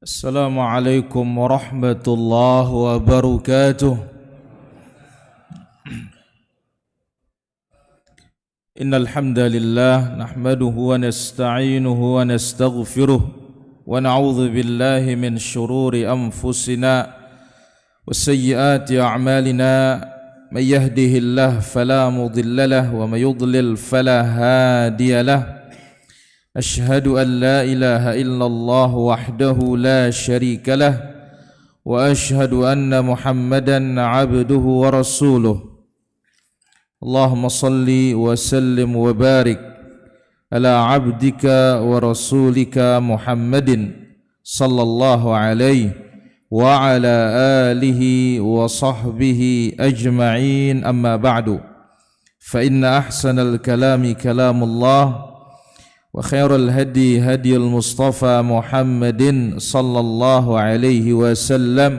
السلام عليكم ورحمة الله وبركاته. إن الحمد لله نحمده ونستعينه ونستغفره ونعوذ بالله من شرور أنفسنا وسيئات أعمالنا. من يهده الله فلا مضل له ومن يضلل فلا هادي له. أشهد أن لا إله إلا الله وحده لا شريك له وأشهد أن محمدا عبده ورسوله. اللهم صل وسلم وبارك على عبدك ورسولك محمد صلى الله عليه وعلى آله وصحبه أجمعين. أما بعد فإن أحسن الكلام كلام الله وخير الهدي هدي المصطفى محمد صلى الله عليه وسلم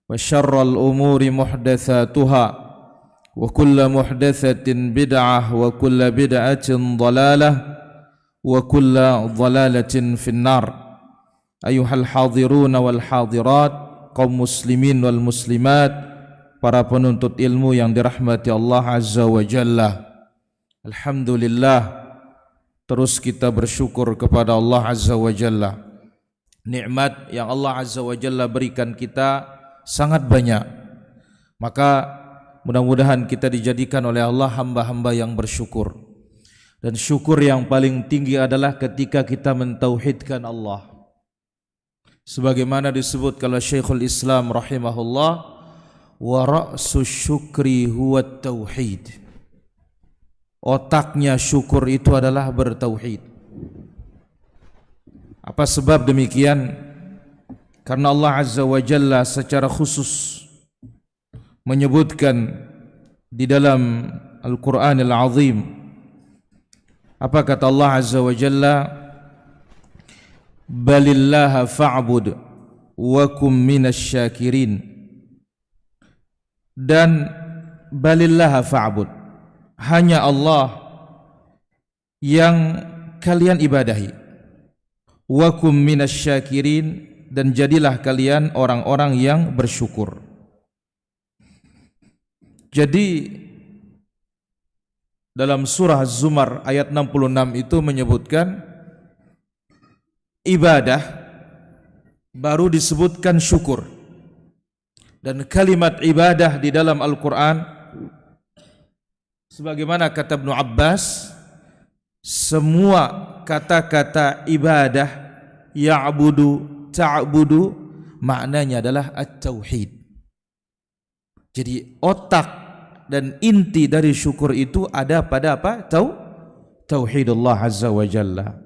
وشر الأمور محدثاتها وكل محدثة بدعة وكل بدعة ضلالة وكل ضلالة في النار. أيها الحاضرون والحاضرات, kaum muslimin wal muslimat, para penuntut ilmu yang dirahmati Allah Azza wa Jalla. Alhamdulillah, terus kita bersyukur kepada Allah Azza wa Jalla. Nikmat yang Allah Azza wa Jalla berikan kita sangat banyak. Maka mudah-mudahan kita dijadikan oleh Allah hamba-hamba yang bersyukur. Dan syukur yang paling tinggi adalah ketika kita mentauhidkan Allah. Sebagaimana disebut oleh Syekhul Islam rahimahullah, wa ra'su syukri huwa tauhid. Otaknya syukur itu adalah bertauhid. Apa sebab demikian? Karena Allah Azza wa Jalla secara khusus menyebutkan di dalam Al-Quranil Azim. Apa kata Allah Azza wa Jalla? Balillaha fa'bud wa kum minasy syakirin. Dan balillaha fa'bud, hanya Allah yang kalian ibadahi. Wa kum minasy syakirin, dan jadilah kalian orang-orang yang bersyukur. Jadi dalam surah Az-Zumar ayat 66 itu menyebutkan ibadah, baru disebutkan syukur. Dan kalimat ibadah di dalam Al-Quran, sebagaimana kata Ibnu Abbas, semua kata-kata ibadah, ya'budu, ta'budu, maknanya adalah at-tauhid. Jadi otak dan inti dari syukur itu ada pada apa? Tauhidullah Azza wa Jalla.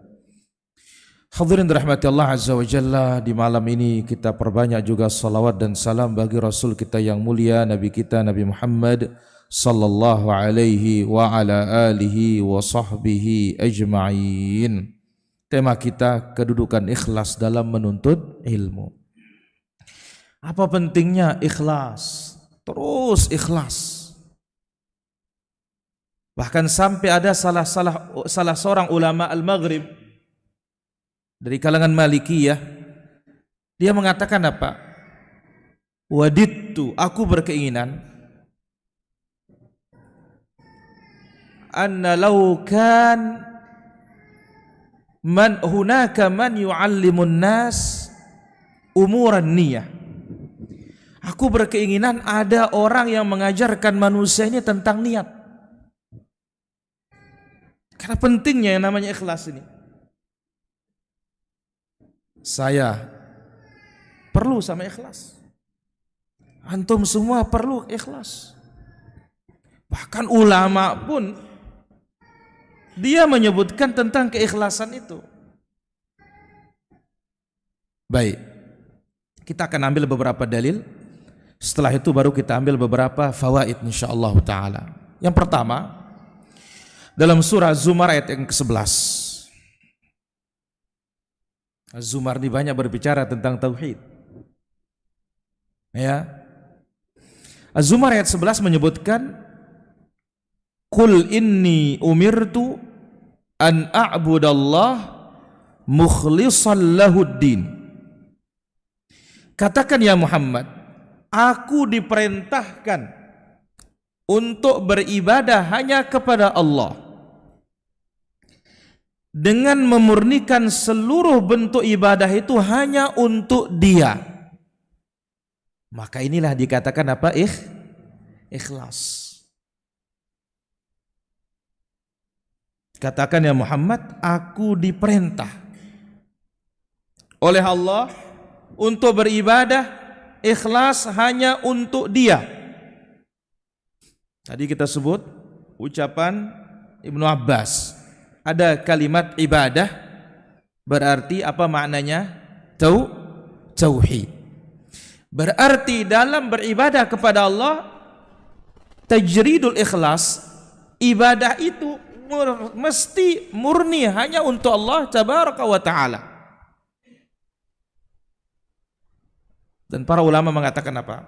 Hadirin dirahmati Allah Azza wa Jalla, di malam ini kita perbanyak juga salawat dan salam bagi Rasul kita yang mulia, Nabi kita Nabi Muhammad sallallahu alaihi wa ala alihi wa sahbihi ajma'in. Tema kita kedudukan ikhlas dalam menuntut ilmu. Apa pentingnya ikhlas? Terus ikhlas. Bahkan sampai ada salah seorang ulama Al-Maghrib dari kalangan Malikiyah, dia mengatakan apa? Wadidtu, aku berkeinginan, anna law kan man hunaka man yu'allimun nas umuran niyah. Aku berkeinginan ada orang yang mengajarkan manusia ini tentang niat. Karena pentingnya yang namanya ikhlas ini. Saya perlu sama ikhlas. Antum semua perlu ikhlas. Bahkan ulama pun dia menyebutkan tentang keikhlasan itu. Baik, kita akan ambil beberapa dalil. Setelah itu baru kita ambil beberapa fawaid insyaallah ta'ala. Yang pertama, dalam surah Az-Zumar ayat yang ke-11. Az-Zumar ini banyak berbicara tentang tauhid. Ya. Az-Zumar ayat 11 menyebutkan, Qul inni umirtu an a'budallah mukhlishan lahuddin. Katakan ya Muhammad, aku diperintahkan untuk beribadah hanya kepada Allah dengan memurnikan seluruh bentuk ibadah itu hanya untuk Dia. Maka inilah dikatakan apa? Ikhlas. Katakan ya Muhammad, aku diperintah oleh Allah untuk beribadah ikhlas hanya untuk Dia. Tadi kita sebut ucapan Ibnu Abbas. Ada kalimat ibadah berarti apa maknanya? Tauhid. Berarti dalam beribadah kepada Allah tajridul ikhlas, ibadah itu mesti murni hanya untuk Allah tabaraka wa taala. Dan para ulama mengatakan apa?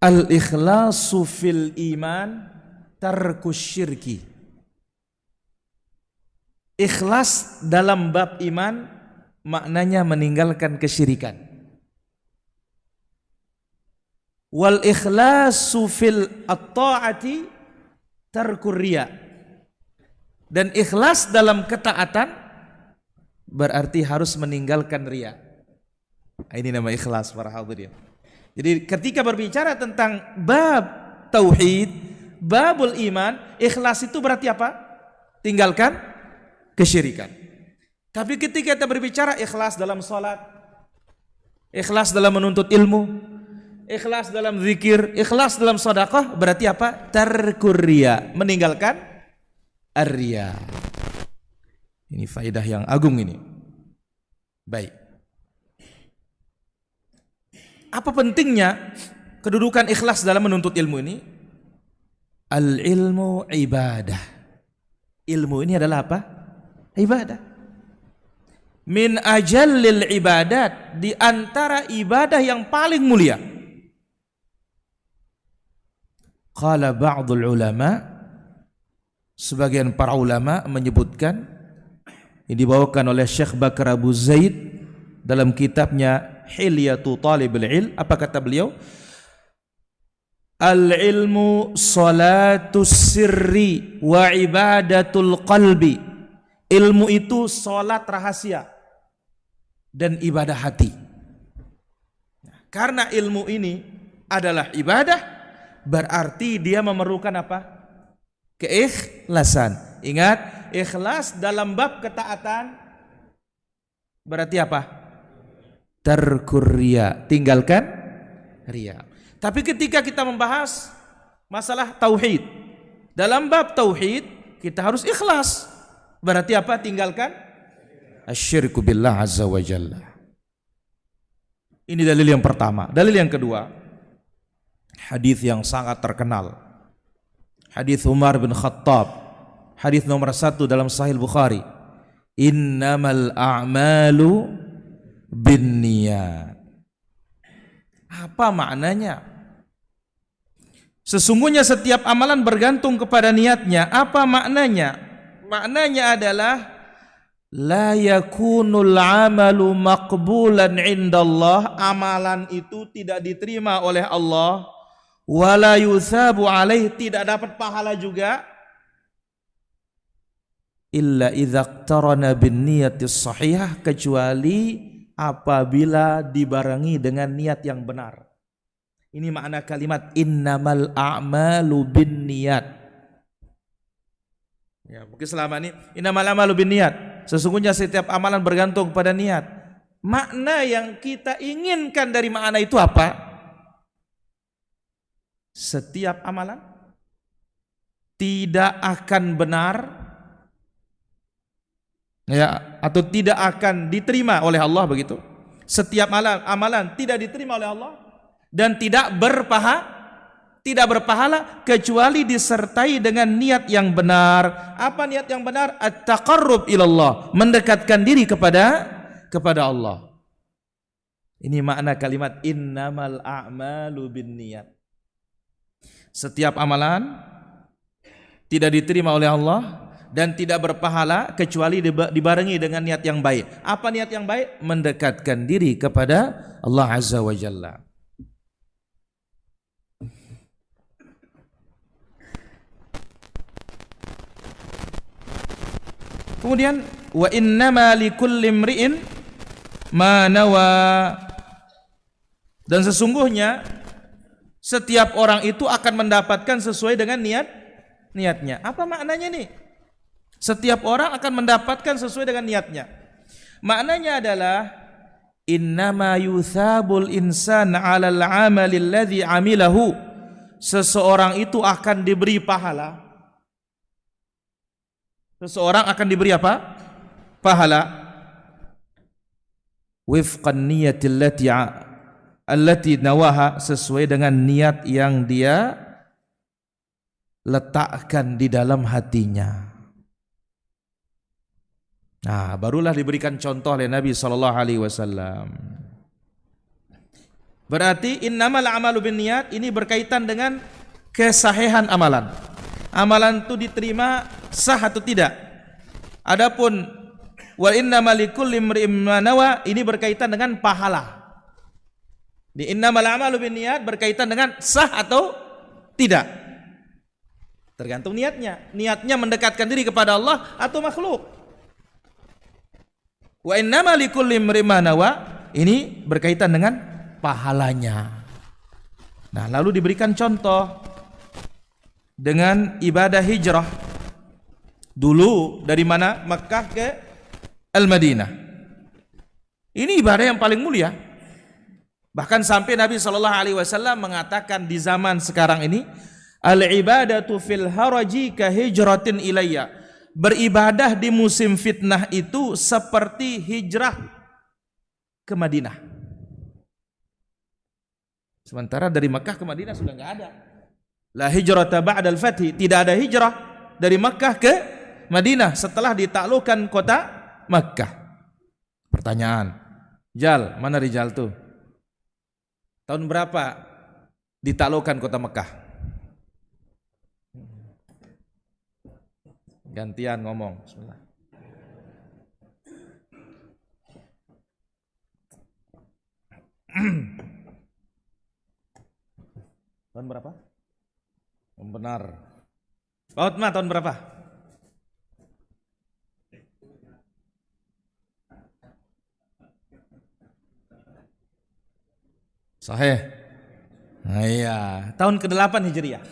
Al-ikhlasu fil iman tarkus syirki. Ikhlas dalam bab iman maknanya meninggalkan kesyirikan. Wal ikhlasu fil at-ta'ati tarkur riya. Dan ikhlas dalam ketaatan berarti harus meninggalkan riya. Ini nama ikhlas para hadirin. Jadi ketika berbicara tentang bab tauhid, babul iman, ikhlas itu berarti apa? Tinggalkan kesyirikan. Tapi ketika kita berbicara ikhlas dalam salat, ikhlas dalam menuntut ilmu, ikhlas dalam zikir, ikhlas dalam sedekah, berarti apa? Tarkur riya, meninggalkan ar-riya. Ini faedah yang agung ini. Baik. Apa pentingnya kedudukan ikhlas dalam menuntut ilmu ini? Al-ilmu ibadah. Ilmu ini adalah apa? Ibadah. Min ajallil ibadat, di antara ibadah yang paling mulia. Qala ba'dul ulama, sebagian para ulama menyebutkan, ini dibawakan oleh Syekh Bakar Abu Zaid dalam kitabnya Hilyatu Talibul Ilm. Apa kata beliau? Al-ilmu salatus sirri wa ibadatul qalbi. Ilmu itu salat rahasia dan ibadah hati. Karena ilmu ini adalah ibadah, berarti dia memerlukan apa? Keikhlasan. Ingat, ikhlas dalam bab ketaatan berarti apa? Tarkur riya, tinggalkan riya. Tapi ketika kita membahas masalah tauhid, dalam bab tauhid kita harus ikhlas. Berarti apa? Tinggalkan asyirku billah azza wa jalla. Ini dalil yang pertama. Dalil yang kedua, hadis yang sangat terkenal, hadis Umar bin Khattab, hadis nomor 1 dalam Sahih Bukhari. Innamal a'malu binniyat. Apa maknanya? Sesungguhnya setiap amalan bergantung kepada niatnya. Apa maknanya? Maknanya adalah la yakunul amalu maqbulan indallah, amalan itu tidak diterima oleh Allah, wala yusabu alaih, tidak dapat pahala juga, illa idza iqtarana bin niyatis sahihah, kecuali apabila dibarengi dengan niat yang benar. Ini makna kalimat innamal a'malu binniyat. Ya, mungkin selama ini innamal a'malu binniyat, sesungguhnya setiap amalan bergantung pada niat. Makna yang kita inginkan dari makna itu apa? Setiap amalan tidak akan benar, ya, atau tidak akan diterima oleh Allah, begitu. Setiap amalan tidak diterima oleh Allah dan tidak berpahala kecuali disertai dengan niat yang benar. Apa niat yang benar? At-taqarrub ilallah, mendekatkan diri kepada Allah. Ini makna kalimat innamal a'malu binniyat. Setiap amalan tidak diterima oleh Allah dan tidak berpahala kecuali dibarengi dengan niat yang baik. Apa niat yang baik? Mendekatkan diri kepada Allah Azza wa Jalla. Kemudian wa innama likulli imri'in ma nawa, dan sesungguhnya setiap orang itu akan mendapatkan sesuai dengan niatnya. Apa maknanya nih? Setiap orang akan mendapatkan sesuai dengan niatnya. Maknanya adalah innama yuthabul insan 'alal 'amali alladhi 'amilahu. Seseorang itu akan diberi pahala. Seseorang akan diberi apa? Pahala. Wifqan niyatil allati nawaha, sesuai dengan niat yang dia letakkan di dalam hatinya. Nah, barulah diberikan contoh oleh Nabi sallallahu alaihi wasallam. Berarti innamal a'malu binniyat ini berkaitan dengan kesahihan amalan. Amalan itu diterima sah atau tidak. Adapun wa innamal likulli imri'in ma nawa ini berkaitan dengan pahala. Di innamal a'malu binniyat berkaitan dengan sah atau tidak. Tergantung niatnya. Niatnya mendekatkan diri kepada Allah atau makhluk. Wa innamal likulli imri'in ma nawa ini berkaitan dengan pahalanya. Nah, lalu diberikan contoh dengan ibadah hijrah. Dulu dari mana? Makkah ke Al-Madinah. Ini ibadah yang paling mulia. Bahkan sampai Nabi SAW mengatakan di zaman sekarang ini, al-ibadatu fil haraji ka hijratin ilayya. Beribadah di musim fitnah itu seperti hijrah ke Madinah. Sementara dari Makkah ke Madinah sudah enggak ada. La hijrata ba'dal fathi, tidak ada hijrah dari Makkah ke Madinah setelah ditaklukkan kota Makkah. Pertanyaan, Jal, mana Rijal tuh? Tahun berapa ditaklukkan kota Makkah? Gantian ngomong. Bismillah. Tahun berapa? Benar. Pak Utma tahun berapa? Sahih. Nah, iya, tahun ke-8 Hijriah.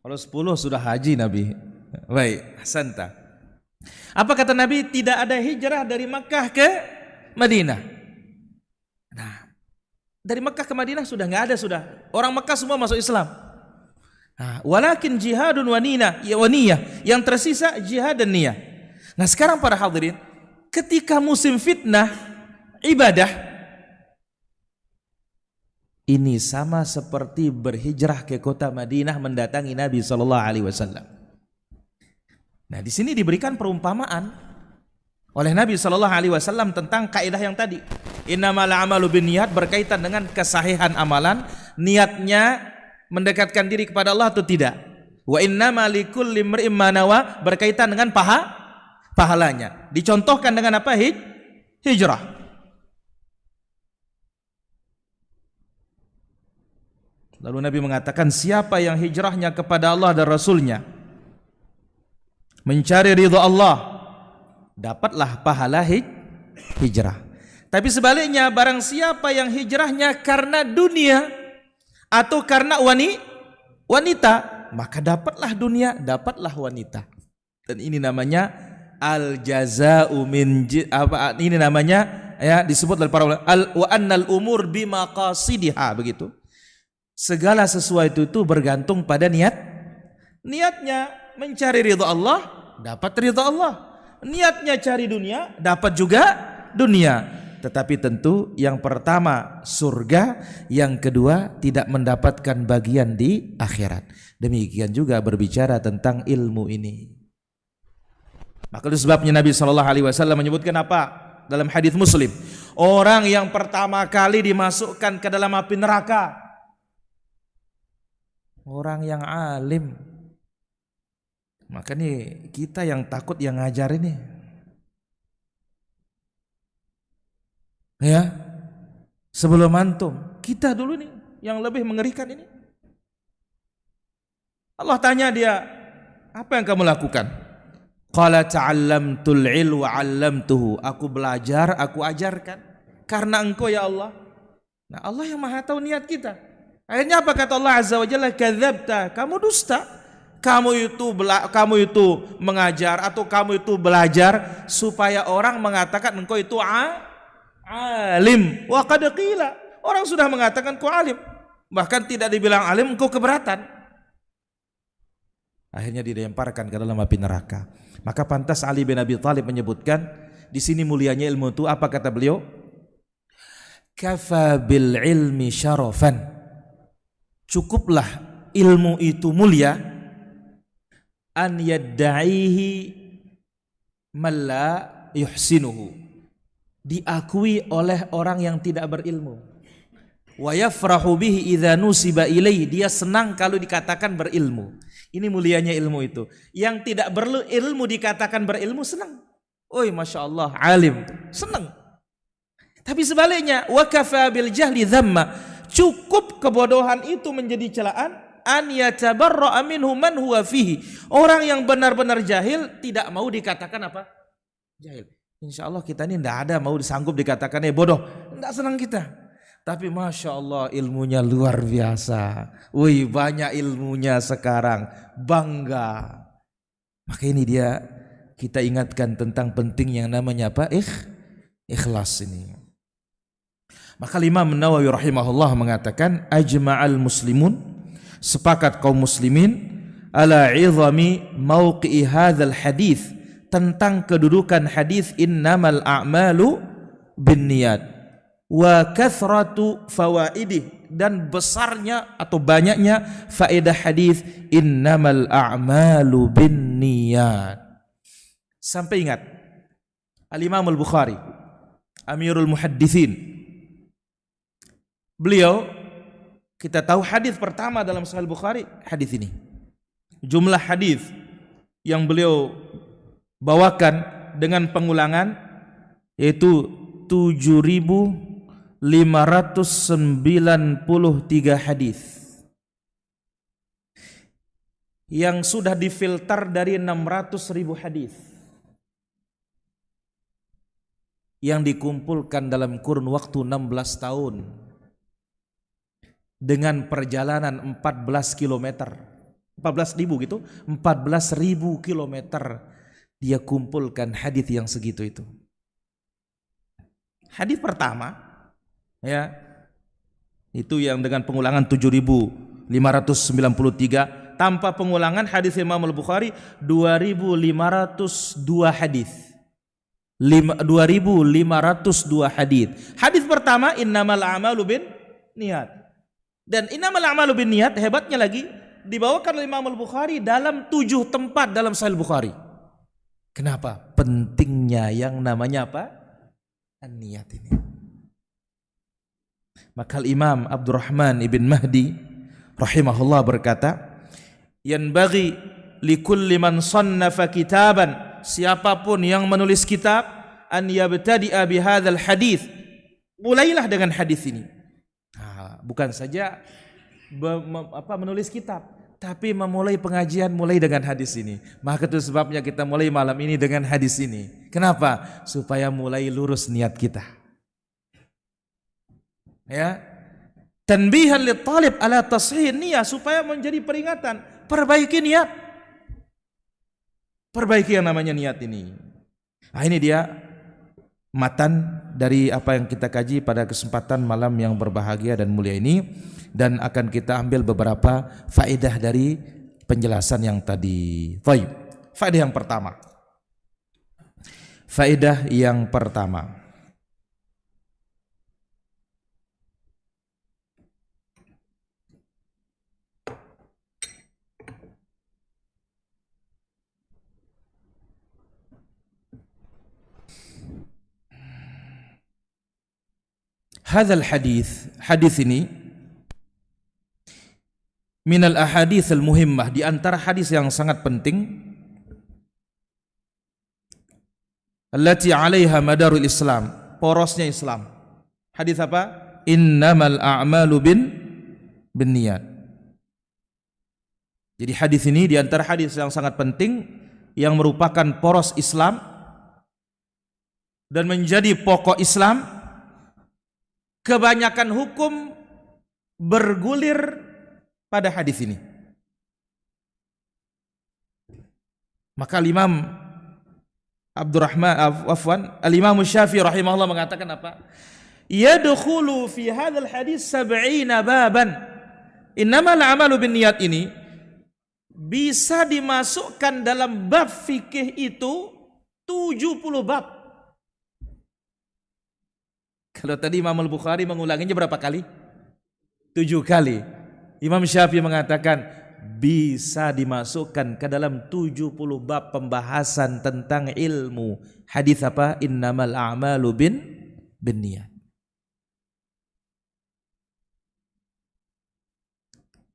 Kalau 10 sudah haji Nabi. Baik, hasanta. Apa kata Nabi? Tidak ada hijrah dari Makkah ke Madinah. Nah, dari Makkah ke Madinah sudah enggak ada sudah. Orang Makkah semua masuk Islam. Nah, walakin jihadun wa niyah, yang tersisa jihad dan niyah. Nah, sekarang para hadirin, ketika musim fitnah ibadah ini sama seperti berhijrah ke kota Madinah mendatangi Nabi sallallahu alaihi wasallam. Nah, di sini diberikan perumpamaan oleh Nabi sallallahu alaihi wasallam tentang kaidah yang tadi. Innamal a'malu binniyat berkaitan dengan kesahihan amalan, niatnya mendekatkan diri kepada Allah atau tidak. Wa innamal likulli imri'in ma nawa berkaitan dengan pahalanya. Dicontohkan dengan apa? Hijrah. Lalu Nabi mengatakan, siapa yang hijrahnya kepada Allah dan Rasulnya, mencari ridha Allah, dapatlah pahala hijrah. Tapi sebaliknya, barang siapa yang hijrahnya karena dunia atau karena wanita, maka dapatlah dunia, dapatlah wanita. Dan ini namanya al-jaza'u min ini namanya ya disebut oleh para ulama wa annal umur bimaqasidiha, begitu. Segala sesuatu itu bergantung pada niatnya mencari ridha Allah, dapat ridha Allah. Niatnya cari dunia, dapat juga dunia. Tetapi tentu yang pertama surga, yang kedua tidak mendapatkan bagian di akhirat. Demikian juga berbicara tentang ilmu ini. Maka itu sebabnya Nabi SAW menyebutkan apa dalam hadis Muslim? Orang yang pertama kali dimasukkan ke dalam api neraka, orang yang alim. Maka nih kita yang takut yang ngajar ini. Ya. Sebelum antum, kita dulu nih yang lebih mengerikan ini. Allah tanya dia, apa yang kamu lakukan? Qala ta'allamtul ilma wa 'allamtuhu. Aku belajar, aku ajarkan karena engkau ya Allah. Nah, Allah yang Maha tahu niat kita. Akhirnya apa kata Allah Azza wa Jalla? Kadzabta, kamu dusta. Kamu itu mengajar atau kamu itu belajar supaya orang mengatakan engkau itu alim. Wa qad qila. Orang sudah mengatakan engkau alim. Bahkan tidak dibilang alim engkau keberatan. Akhirnya dilemparkan ke dalam api neraka. Maka pantas Ali bin Abi Thalib menyebutkan di sini mulianya ilmu itu apa kata beliau? Kafa bil ilmi syarafan. Cukuplah ilmu itu mulia an yadda'ihi man la yuhsinuhu. Diakui oleh orang yang tidak berilmu. Wa yafrahu bihi idza nusiba ilaihi. Dia senang kalau dikatakan berilmu. Ini mulianya ilmu itu. Yang tidak berilmu dikatakan berilmu senang. Oi, masya Allah, alim, senang. Tapi sebaliknya, wa kafa bil jahli dhamma. Cukup kebodohan itu menjadi celaan. An yatabarra'a minhu man huwa fihi. Orang yang benar-benar jahil tidak mau dikatakan apa? Jahil. Insya Allah kita ini tidak ada mau disanggup dikatakan bodoh. Tidak senang kita. Tapi masya Allah ilmunya luar biasa. Wih, banyak ilmunya sekarang. Bangga. Maka ini dia kita ingatkan tentang penting yang namanya apa? Ikhlas ini. Maka Imam Nawawi rahimahullah mengatakan ajma'al muslimun, sepakat kaum muslimin ala 'izami mauqi'i hadzal hadits, tentang kedudukan hadis innamal a'malu binniyat wa kathratu fawaidih, dan besarnya atau banyaknya faedah hadis innamal a'malu binniyat. Sampai ingat Al-Imam Al-Bukhari Amirul Muhaddithin, beliau kita tahu hadis pertama dalam Sahih Bukhari hadis ini. Jumlah hadis yang beliau bawakan dengan pengulangan yaitu 7.593 hadis yang sudah difilter dari 600.000 hadis yang dikumpulkan dalam kurun waktu 16 tahun dengan perjalanan 14 kilometer, 14.000 gitu, 14.000 kilometer dia kumpulkan hadis yang segitu itu. Hadis pertama ya itu yang dengan pengulangan 7.593, tanpa pengulangan hadis Imam Al-Bukhari 2.502 hadis. 2.502 hadis. Hadis pertama innamal a'malu bin niat. Dan innamal a'malu bin niat hebatnya lagi dibawakan oleh Imam Al-Bukhari dalam 7 tempat dalam Sahih Bukhari. Kenapa? Pentingnya yang namanya apa? An-niyat ini. Maka Imam Abdurrahman ibn Mahdi rahimahullah berkata, yanbaghi likulli man sannafa kitaban, siapapun yang menulis kitab, an yabtadi'a bihadzal hadis, mulailah dengan hadis ini. Nah, bukan saja menulis kitab, tapi memulai pengajian mulai dengan hadis ini. Maka itu sebabnya kita mulai malam ini dengan hadis ini. Kenapa? Supaya mulai lurus niat kita. Ya. Tanbihan li talib ala tashih niyah, supaya menjadi peringatan, perbaiki niat. Perbaiki yang namanya niat ini. Nah, ini dia matan dari apa yang kita kaji pada kesempatan malam yang berbahagia dan mulia ini, dan akan kita ambil beberapa faedah dari penjelasan yang tadi. Baik. Faedah yang pertama. Faedah yang pertama. Hadzal hadis, hadis ini minal ahadits al muhimmah, di antara hadis yang sangat penting allati 'alaiha madarul Islam, porosnya Islam. Hadis apa? Innamal a'malu binniyat. Jadi hadis ini di antara hadis yang sangat penting yang merupakan poros Islam dan menjadi pokok Islam. Kebanyakan hukum bergulir pada hadis ini. Maka Imam Abdurrahman Al-Imam Syafi'i rahimahullah mengatakan apa? Yadkhulu fi hadzal hadis 70 baban. Innamal a'malu binniyat ini bisa dimasukkan dalam bab fikih itu 70 bab. Kalau tadi Imam Al-Bukhari mengulanginya berapa kali? 7 kali. Imam Syafi'i mengatakan bisa dimasukkan ke dalam 70 bab pembahasan tentang ilmu. Hadis apa? Innamal a'malu binniyat.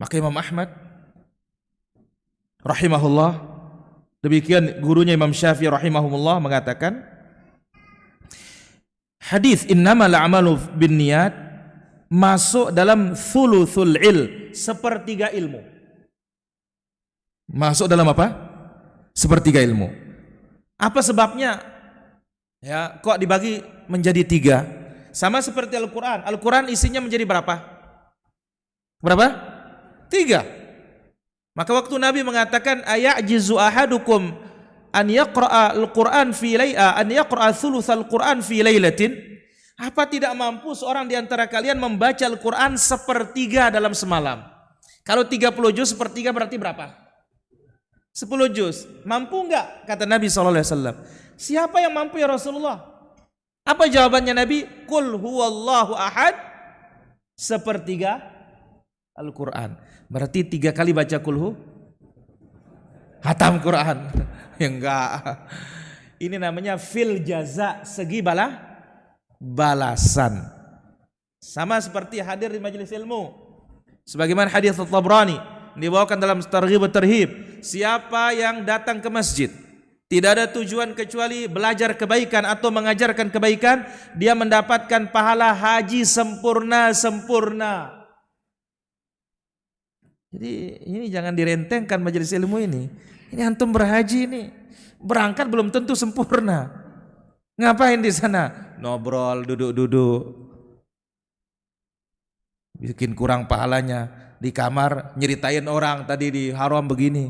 Maka Imam Ahmad rahimahullah, demikian gurunya Imam Syafi'i rahimahullah mengatakan hadis innamal a'malu binniyat masuk dalam thuluthul ilm, sepertiga ilmu. Masuk dalam apa? Sepertiga ilmu. Apa sebabnya? Ya, kok dibagi menjadi 3? Sama seperti Al-Quran. Al-Quran isinya menjadi berapa? Berapa? 3. Maka waktu Nabi mengatakan ayajizu ahadukum an yaqra'a al-Quran fi layla, an yaqra'a thulutsal Quran fi lailatin, apa tidak mampu seorang di antara kalian membaca Al-Quran sepertiga dalam semalam? Kalau 30 juz sepertiga berarti berapa? 10 juz. Mampu enggak? Kata Nabi SAW. Siapa yang mampu ya Rasulullah? Apa jawabannya Nabi? Qul huwallahu ahad, sepertiga Al-Quran. Berarti 3 kali baca kulhu, hatam Quran. Ya enggak. Ini namanya fil jaza, segi balasan. Sama seperti hadir di majelis ilmu. Sebagaimana hadis At-Tabrani dibawakan dalam Targhib wa Tarhib, siapa yang datang ke masjid tidak ada tujuan kecuali belajar kebaikan atau mengajarkan kebaikan, dia mendapatkan pahala haji sempurna. Jadi ini jangan direntengkan majelis ilmu ini. Ini antum berhaji ini, berangkat belum tentu sempurna. Ngapain di sana? Ngobrol, duduk-duduk, bikin kurang pahalanya. Di kamar nyeritain orang tadi di haram begini,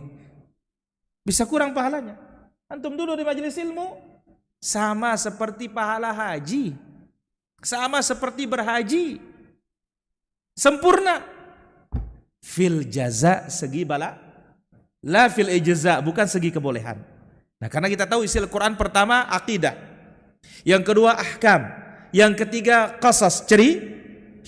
bisa kurang pahalanya. Antum duduk di majelis ilmu sama seperti pahala haji, sama seperti berhaji, sempurna. Fil jaza, segi bala, la fil ijza, bukan segi kebolehan. Nah, karena kita tahu isi Al-Quran pertama akidah, yang kedua ahkam, yang ketiga qasas,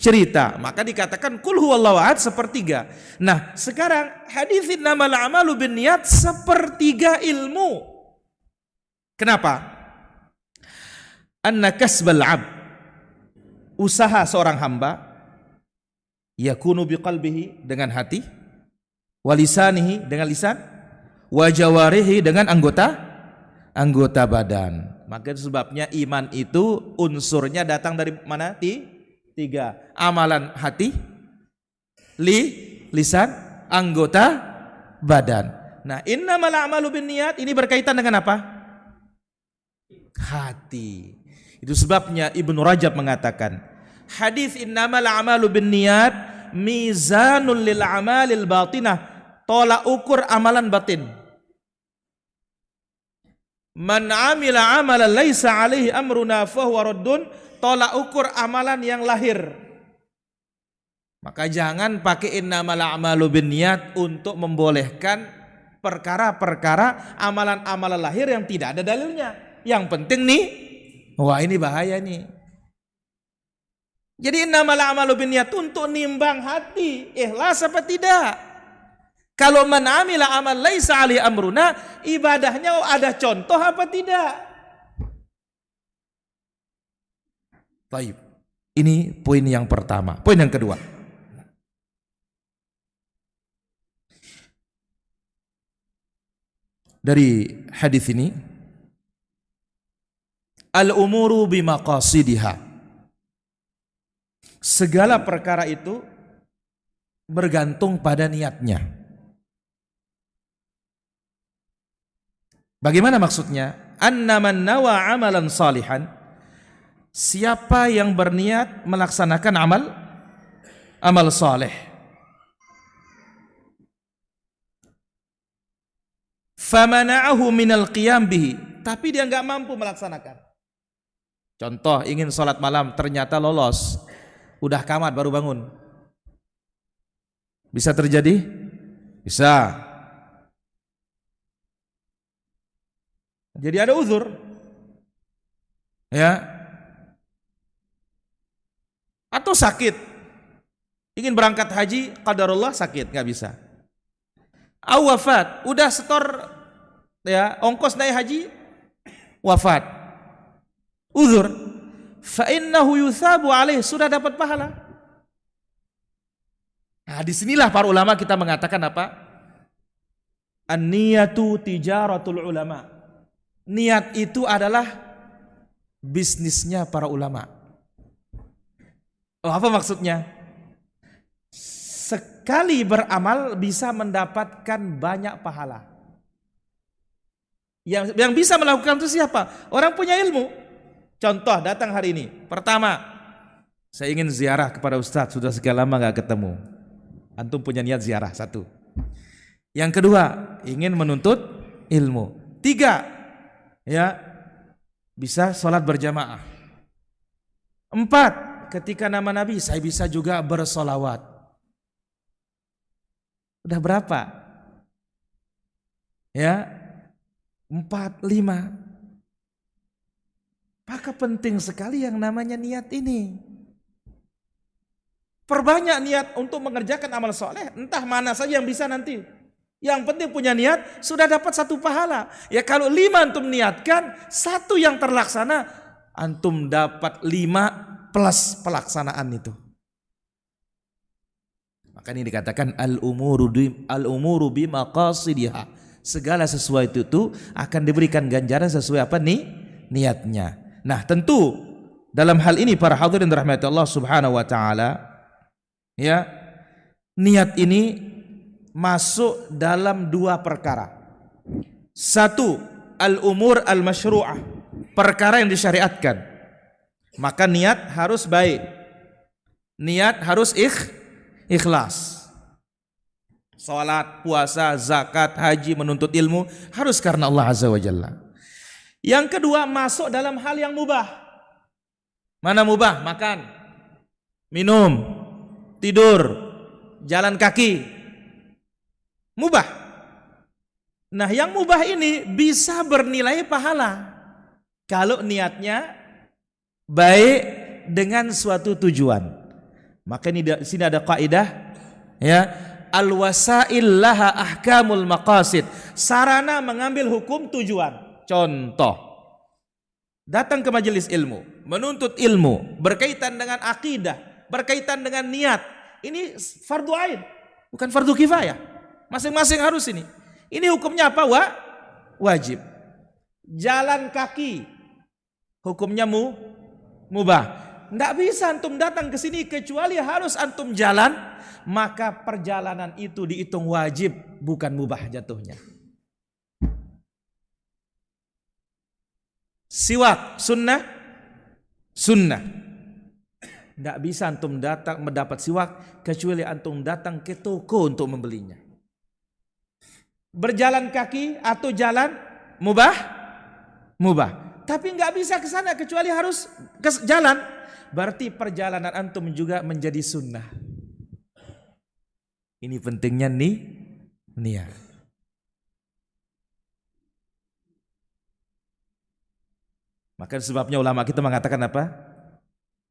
cerita, maka dikatakan kul huwallahu ahad, sepertiga. Nah, sekarang hadis innamal a'malu binniyat, sepertiga ilmu. Kenapa? Anna kasbal 'abd, usaha seorang hamba, yakunu biqalbihi, dengan hati, walisanihi, dengan lisan, wajawarihi, dengan anggota badan. Maka itu sebabnya iman itu unsurnya datang dari mana? 3. Amalan hati, lisan, anggota badan. Nah, innamal a'malu binniyat ini berkaitan dengan apa? Hati. Itu sebabnya Ibnu Rajab mengatakan, hadis innamal a'malu binniyat mizanul lil a'malil batinah, tolak ukur amalan batin. Man amila amalan laisa alaihi amruna fahuwa raddun, tolak ukur amalan yang lahir. Maka jangan pakai innamal a'malu binniyat untuk membolehkan perkara-perkara amalan-amalan lahir yang tidak ada dalilnya. Yang penting nih, wah ini bahaya nih. Jadi innamal a'malu binniyat untuk nimbang hati, ikhlas apa tidak. Kalau man amila amal laisa alaihi amruna, ibadahnya ada contoh apa tidak. Baik. Ini poin yang pertama. Poin yang kedua. Dari hadis ini Al-umuru bimaqasidiha. Segala perkara itu bergantung pada niatnya. Bagaimana maksudnya? Anna man nawa amalan salihan, siapa yang berniat melaksanakan amal saleh, famana'ahu minal qiyam bihi, tapi dia enggak mampu melaksanakan. Contoh, ingin sholat malam ternyata lolos, udah kamat baru bangun. Bisa terjadi? Bisa. Jadi ada uzur. Ya. Atau sakit. Ingin berangkat haji, qadarullah sakit, nggak bisa. Aw wafat, udah setor ya ongkos naik haji, wafat. Uzur. Fa innahu yuthabu alaih, sudah dapat pahala. Nah, disinilah para ulama kita mengatakan apa? An-niyatu tijaratul ulama. Niat itu adalah bisnisnya para ulama. Oh, apa maksudnya? Sekali beramal bisa mendapatkan banyak pahala. Yang bisa melakukan itu siapa? Orang punya ilmu. Contoh, datang hari ini. Pertama, saya ingin ziarah kepada Ustadz, sudah sekian lama gak ketemu. Antum punya niat ziarah, satu. Yang kedua, ingin menuntut ilmu. Tiga, ya bisa sholat berjamaah. Empat, ketika nama Nabi, saya bisa juga bersolawat. Udah berapa? Ya, 4, 5. Maka penting sekali yang namanya niat ini. Perbanyak niat untuk mengerjakan amal soleh, entah mana saja yang bisa nanti. Yang penting punya niat, sudah dapat 1 pahala. Ya kalau 5 antum niatkan, 1 yang terlaksana, antum dapat 5 plus pelaksanaan itu. Maka ini dikatakan al-umuru bimaqasidiha. Segala sesuatu itu akan diberikan ganjaran sesuai apa nih? Niatnya. Nah, tentu dalam hal ini para hadirin rahmati Allah Subhanahu wa taala, ya, niat ini masuk dalam 2 perkara. 1, al-umur al-masyru'ah, perkara yang disyariatkan. Maka niat harus baik. Niat harus ikhlas. Salat, puasa, zakat, haji, menuntut ilmu harus karena Allah Azza wa Jalla. Yang kedua, masuk dalam hal yang mubah. Mana mubah? Makan, minum, tidur, jalan kaki. Mubah. Nah, yang mubah ini bisa bernilai pahala kalau niatnya baik dengan suatu tujuan. Maka ini di sini ada kaidah, ya, al-wasail laha ahkamul maqasid. Sarana mengambil hukum tujuan. Contoh, datang ke majelis ilmu, menuntut ilmu berkaitan dengan akidah, berkaitan dengan niat. Ini fardu ain, bukan fardu kifayah. Masing-masing harus ini. Ini hukumnya apa? Wajib. Jalan kaki hukumnya mubah. Enggak bisa antum datang ke sini kecuali harus antum jalan, maka perjalanan itu dihitung wajib, bukan mubah jatuhnya. Siwak sunnah. Enggak bisa antum datang mendapat siwak kecuali antum datang ke toko untuk membelinya. Berjalan kaki atau jalan mubah. Tapi enggak bisa ke sana kecuali harus ke jalan. Berarti perjalanan antum juga menjadi sunnah. Ini pentingnya niat. Maka sebabnya ulama kita mengatakan apa?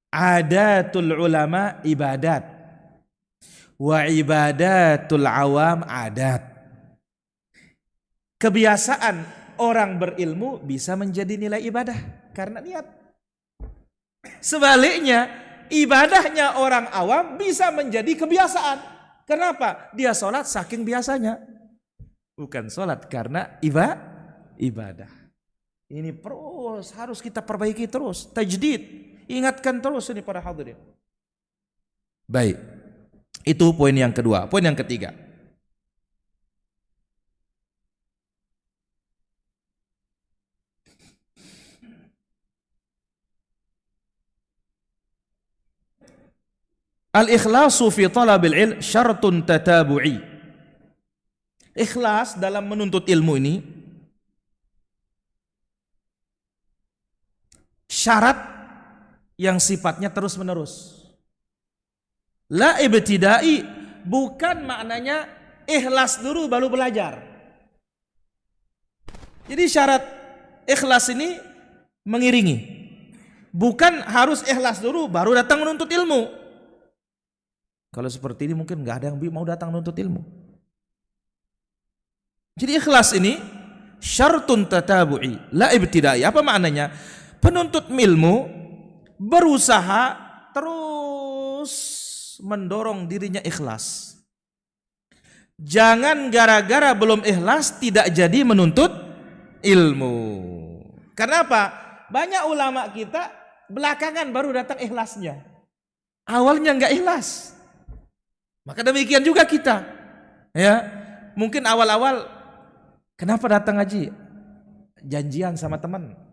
Adatul ulama ibadat, wa ibadatul awam adat. Kebiasaan orang berilmu bisa menjadi nilai ibadah karena niat. Sebaliknya, ibadahnya orang awam bisa menjadi kebiasaan. Kenapa? Dia sholat saking biasanya, bukan sholat karena ibadah. Ini perlu terus, harus kita perbaiki terus, tajdid, ingatkan terus ini para hadirin. Baik, itu poin yang kedua. Poin yang ketiga, al-ikhlasu fi talabil ilm syartun tatabu'i. Ikhlas dalam menuntut ilmu ini syarat yang sifatnya terus-menerus. La ibtidai, bukan maknanya ikhlas dulu baru belajar. Jadi syarat ikhlas ini mengiringi. Bukan harus ikhlas dulu baru datang menuntut ilmu. Kalau seperti ini mungkin nggak ada yang mau datang menuntut ilmu. Jadi ikhlas ini syartun tatabu'i, la ibtidai. Apa maknanya? Penuntut ilmu berusaha terus mendorong dirinya ikhlas. Jangan gara-gara belum ikhlas tidak jadi menuntut ilmu. Karena apa? Banyak ulama kita belakangan baru datang ikhlasnya. Awalnya enggak ikhlas. Maka demikian juga kita. Ya, mungkin awal-awal kenapa datang ngaji? Janjian sama teman.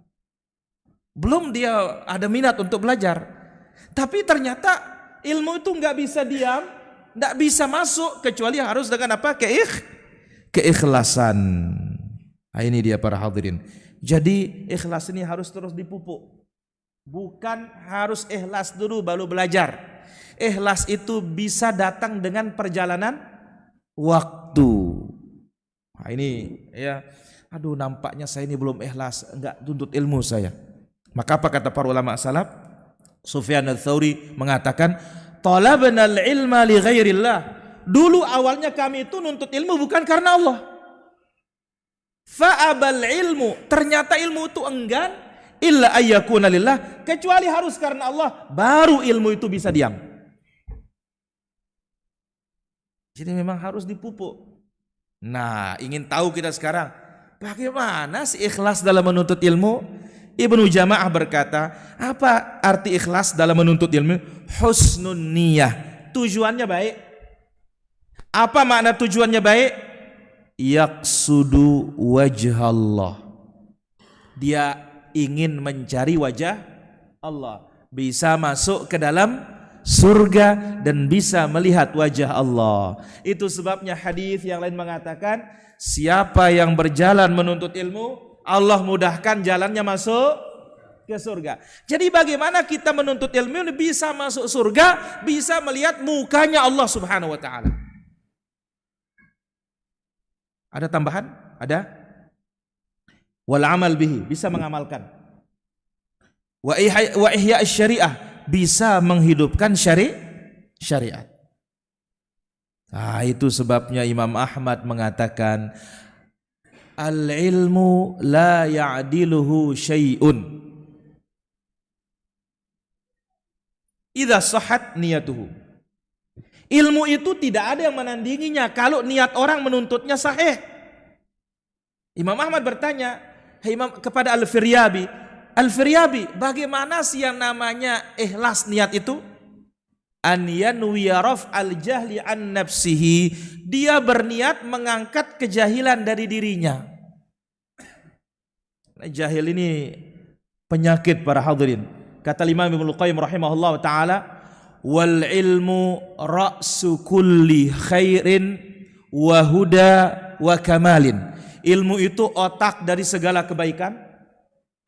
Belum dia ada minat untuk belajar. Tapi ternyata ilmu itu nggak bisa diam, nggak bisa masuk kecuali harus dengan apa? Keikhlasan. Nah, ini dia para hadirin. Jadi ikhlas ini harus terus dipupuk. Bukan harus ikhlas dulu baru belajar. Ikhlas itu bisa datang dengan perjalanan waktu. Nah, ini ya, aduh nampaknya saya ini belum ikhlas, enggak tuntut ilmu saya. Maka apa kata para ulama salaf? Sufyan ats-Tsauri mengatakan, "Talabna al-ilma li ghairillah." Dulu awalnya kami itu nuntut ilmu bukan karena Allah. Fa'abal ilmu, ternyata ilmu itu enggan illa ayyakuna lillah, kecuali harus karena Allah, baru ilmu itu bisa diam. Jadi memang harus dipupuk. Nah, ingin tahu kita sekarang bagaimana sih ikhlas dalam menuntut ilmu? Ibnu Jamaah berkata, apa arti ikhlas dalam menuntut ilmu? Husnun niyah, tujuannya baik. Apa makna tujuannya baik? Yaqsudu wajh Allah, dia ingin mencari wajah Allah, bisa masuk ke dalam surga dan bisa melihat wajah Allah. Itu sebabnya hadis yang lain mengatakan, siapa yang berjalan menuntut ilmu, Allah mudahkan jalannya masuk ke surga. Jadi bagaimana kita menuntut ilmu ini bisa masuk surga, bisa melihat mukanya Allah Subhanahu wa taala. Ada tambahan? Ada? Wal amal bihi, bisa mengamalkan. Wa ihya syariah, bisa menghidupkan syariat. Nah, itu sebabnya Imam Ahmad mengatakan, al-ilmu la ya'diluhu syai'un idza sahhat niyatuhu. Ilmu itu tidak ada yang menandinginya kalau niat orang menuntutnya sahih. Imam Ahmad bertanya kepada Al-Firyabi, Al-Firyabi, bagaimana sih yang namanya ikhlas niat itu? An yanwi raf'al jahli an nafsihi, dia berniat mengangkat kejahilan dari dirinya. Jahil ini penyakit para hadirin. Kata Imam Ibnu Qayyim rahimahullah taala, wal ilmu ra'su kulli khairin wa huda wa kamalin. Ilmu itu otak dari segala kebaikan,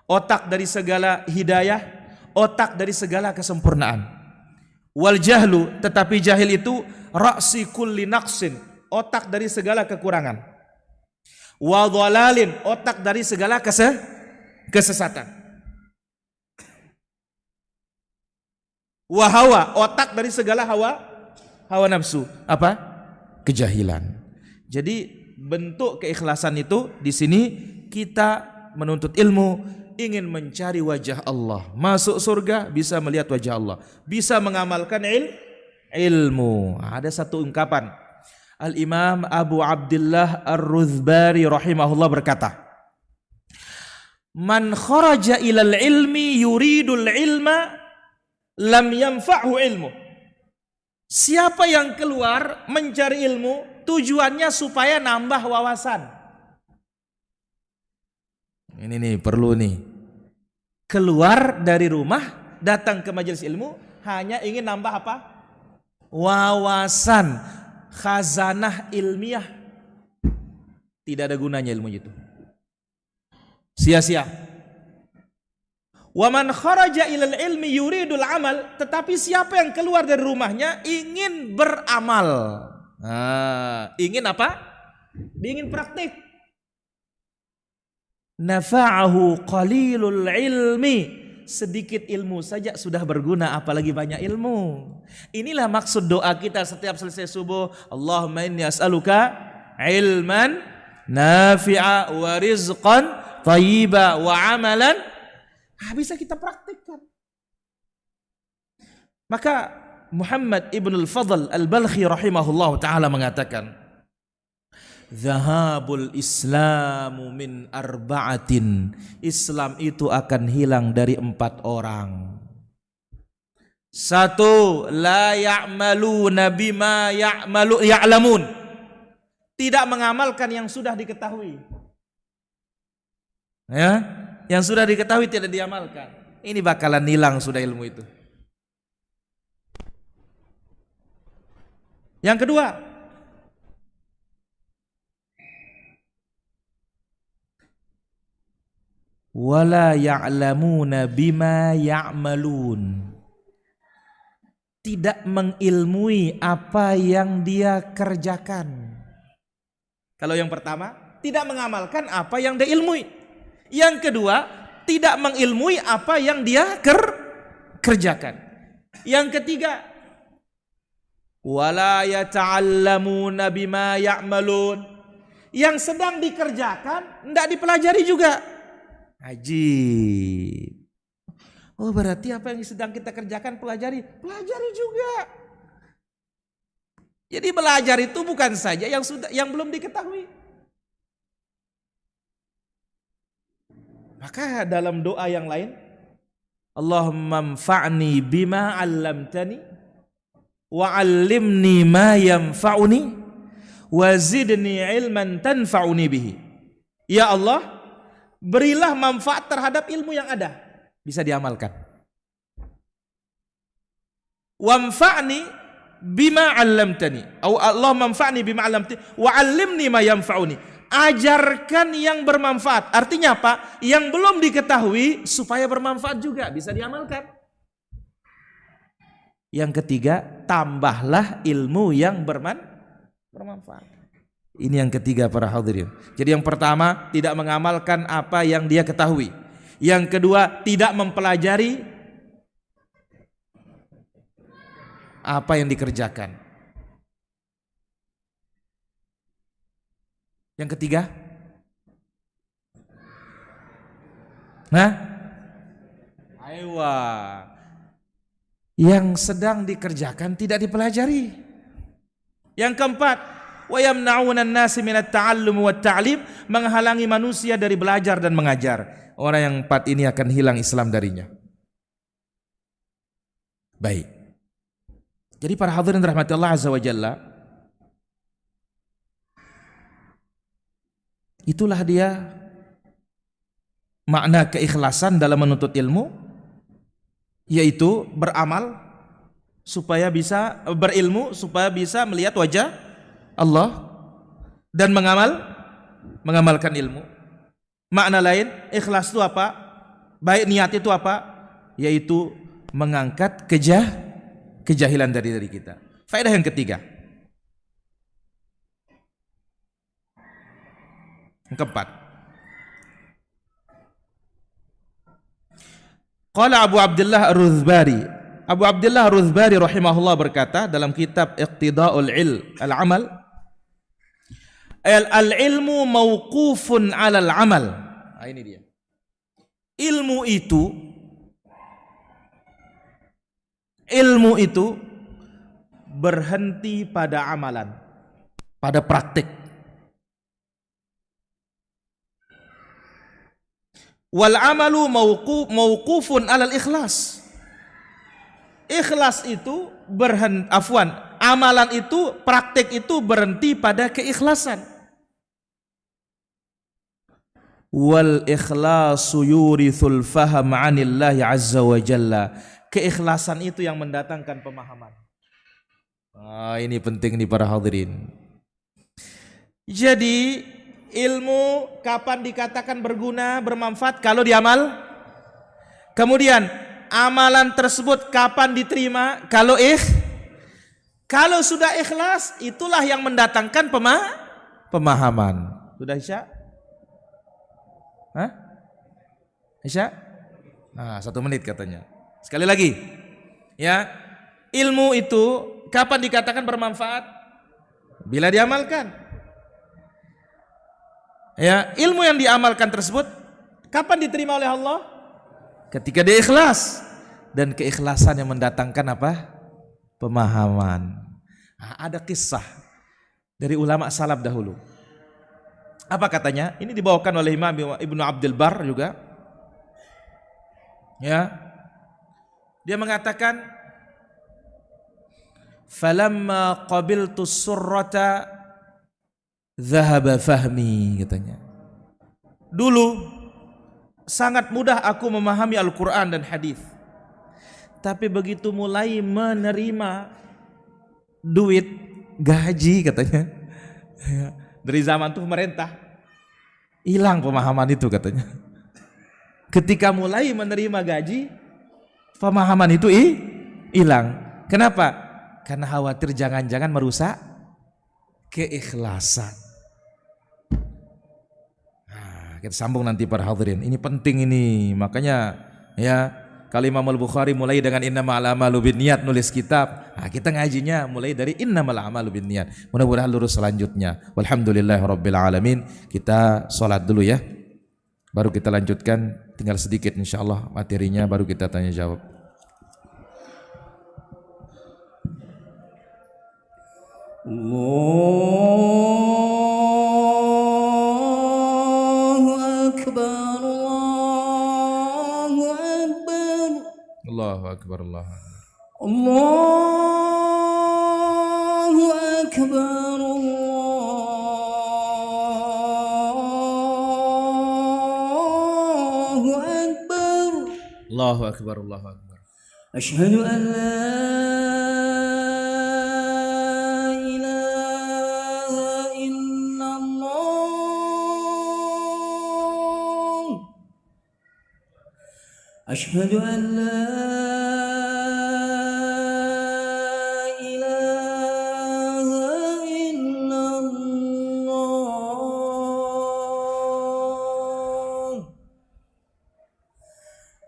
otak dari segala hidayah, otak dari segala kesempurnaan. Wal jahlu, tetapi jahil itu ra'si kulli naqsin, otak dari segala kekurangan. Wa dhalalin, otak dari segala kesesatan. Wa hawa, otak dari segala hawa nafsu. Apa? Kejahilan. Jadi bentuk keikhlasan itu di sini kita menuntut ilmu, ingin mencari wajah Allah, masuk surga bisa melihat wajah Allah, bisa mengamalkan ilmu. Ada satu ungkapan Al-Imam Abu Abdullah Ar-Ruzbari rahimahullah berkata, Man kharaja ilal ilmi yuridul ilma lam yanfa'hu ilmu. Siapa yang keluar mencari ilmu tujuannya supaya nambah wawasan. Ini nih perlu nih. Keluar dari rumah datang ke majelis ilmu hanya ingin nambah apa? Wawasan, khazanah ilmiah. Tidak ada gunanya ilmu itu. Sia-sia. Wa man kharaja ilal ilmi yuridul amal, tetapi siapa yang keluar dari rumahnya ingin beramal. Ingin apa? Ingin praktik. Nafa'ahu qalilul ilmi, sedikit ilmu saja sudah berguna apalagi banyak ilmu. Inilah maksud doa kita setiap selesai subuh. Allahumma inni as'aluka ilman nafi'a wa rizqan thayyiba wa amalan bisa kita praktikkan. Maka Muhammad ibn al-Fadl al-Balkhi rahimahullah ta'ala mengatakan, Zahabul islamu min arba'atin. Islam itu akan hilang dari 4 orang. 1, la ya'maluna bima ya'lamun. Tidak mengamalkan yang sudah diketahui. Ya, yang sudah diketahui tidak diamalkan. Ini bakalan hilang sudah ilmu itu. Yang kedua, wala ya'lamuna bima ya'malun. Tidak mengilmui apa yang dia kerjakan. Kalau yang pertama, tidak mengamalkan apa yang dia ilmui. Yang kedua, tidak mengilmui apa yang dia kerjakan. Yang ketiga, wala yata'allamuna bima ya'malun. Yang sedang dikerjakan tidak dipelajari juga. Ajib. Oh, berarti apa yang sedang kita kerjakan pelajari juga. Jadi belajar itu bukan saja yang belum diketahui. Maka dalam doa yang lain, Allahumma anfa'ni bima 'allamtani wa 'allimni ma yanfa'uni wa zidni 'ilman tanfa'uni bihi. Ya Allah, berilah manfaat terhadap ilmu yang ada, bisa diamalkan. Wanfa'ni bima 'allamtani, atau Allahumma anfa'ni bima 'allamtani wa 'allimni ma yanfa'uni. Ajarkan yang bermanfaat. Artinya apa? Yang belum diketahui supaya bermanfaat juga, bisa diamalkan. Yang ketiga, tambahlah ilmu yang bermanfaat. Ini yang ketiga para hadirin. Jadi yang pertama, tidak mengamalkan apa yang dia ketahui. Yang kedua, tidak mempelajari apa yang dikerjakan. Yang ketiga, yang sedang dikerjakan tidak dipelajari. Yang keempat, wa yamna'una an-nasi minat ta'allum wa ta'lim, menghalangi manusia dari belajar dan mengajar. Orang yang 4 ini akan hilang Islam darinya. Baik. Jadi para hadirin rahmati Allah azza wa jalla, itulah dia makna keikhlasan dalam menuntut ilmu, yaitu beramal supaya bisa berilmu supaya bisa melihat wajah Allah dan mengamalkan ilmu. Makna lain ikhlas itu apa? Baik niat itu apa? Yaitu mengangkat kejahilan dari kita. Faedah yang ketiga. Yang keempat. Qala Abu Abdullah Ar-Rudzbari. Abu Abdullah Ar-Rudzbari rahimahullah berkata dalam kitab Iqtida'ul Al-Amal, al-ilmu mauqufun 'alal amal. Nah, ini dia. Ilmu itu berhenti pada amalan, pada praktik. Wal amalu mauqufun alal ikhlas. Ikhlas itu amalan itu, praktek itu berhenti pada keikhlasan. Wal ikhlasu yurithul faham 'anillahi 'azza wa jalla. Keikhlasan itu yang mendatangkan pemahaman. Ini penting nih para hadirin. Jadi ilmu kapan dikatakan berguna, bermanfaat? Kalau diamal. Kemudian amalan tersebut kapan diterima? Kalau sudah ikhlas, itulah yang mendatangkan pemahaman. Sudah Isya? Hah? Isya? 1 menit katanya. Sekali lagi. Ya, ilmu itu kapan dikatakan bermanfaat? Bila diamalkan. Ya, ilmu yang diamalkan tersebut kapan diterima oleh Allah? Ketika dia ikhlas. Dan keikhlasan yang mendatangkan apa? Pemahaman. Ada kisah dari ulama salaf dahulu. Apa katanya? Ini dibawakan oleh Imam Ibnu Abdul Bar juga. Ya. Dia mengatakan, "Falamma qabiltu surrata dhahaba fahmi," katanya. Dulu sangat mudah aku memahami Al-Qur'an dan hadis. Tapi begitu mulai menerima duit, gaji katanya, dari zaman tuh pemerintah, hilang pemahaman itu katanya. Ketika mulai menerima gaji, pemahaman itu hilang. Kenapa? Karena khawatir jangan-jangan merusak keikhlasan. Kita sambung nanti para hadirin. Ini penting ini. Makanya ya, kalau Imam Al-Bukhari mulai dengan innamal a'malu binniyat nulis kitab. Kita ngajinya mulai dari innamal a'malu binniyat. Mudah-mudahan lurus selanjutnya. Walhamdulillahirabbil alamin. Kita sholat dulu ya. Baru kita lanjutkan, tinggal sedikit insyaallah materinya, baru kita tanya jawab. Allahu akbar, Allahu akbar, Allahu akbar, Allahu akbar, Allahu akbar, Allahu akbar, Allahu akbar. Asyhadu an la ilaha illallah. Asyhadu an la ilaha illallah.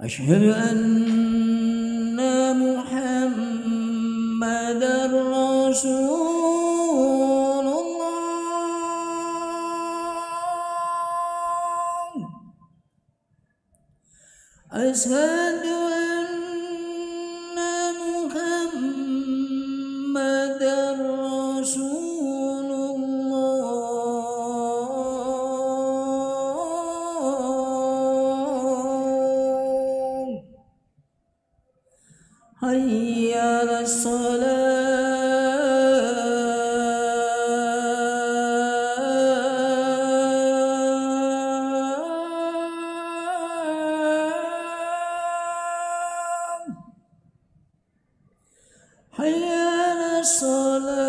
Asyhadu anna Muhammadar Rasulullah. Asyhadu anna Muhammadar Rasulullah. Hayya 'alas salat. Hayya 'alas salat.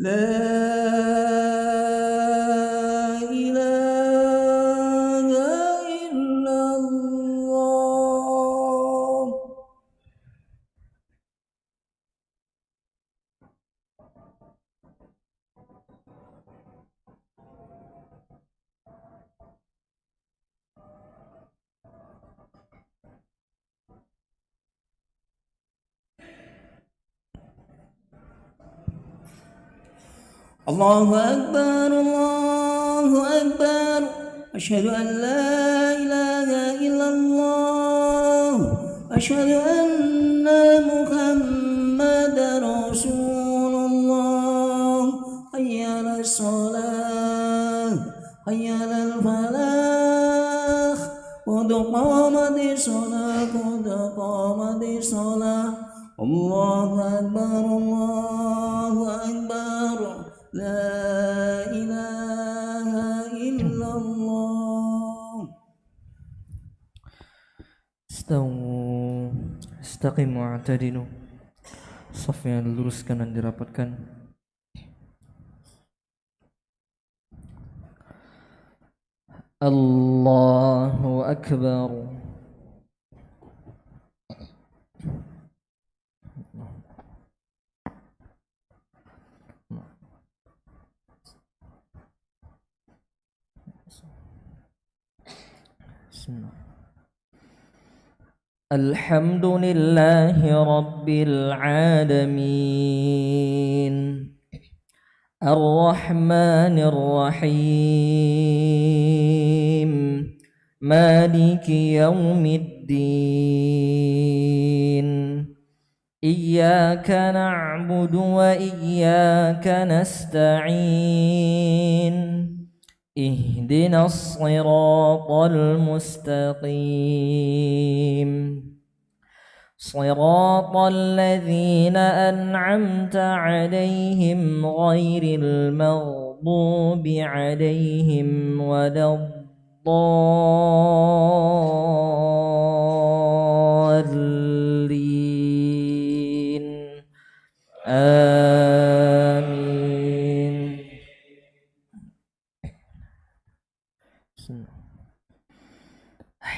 لا إله إلا الله. الله أكبر الله أكبر أشهد أن لا إله إلا الله أشهد أن محمدا رسول الله حي على الصلاة حي على الفلاح قد قامت الصلاة قد قامت الصلاة الله أكبر الله أكبر لا إله إلا الله. Istawu istaqimu wa'tadilu. Shaf yang diluruskan dan dirapatkan. Allahu Akbar. Alhamdulillahi Rabbil Alamin Ar-Rahmanir Rahim Maliki Yawmiddin Iyyaka na'budu wa iyyaka nasta'in اهدنا الصراط المستقيم صراط الذين أنعمت عليهم غير المغضوب عليهم ولا الضالين آمين.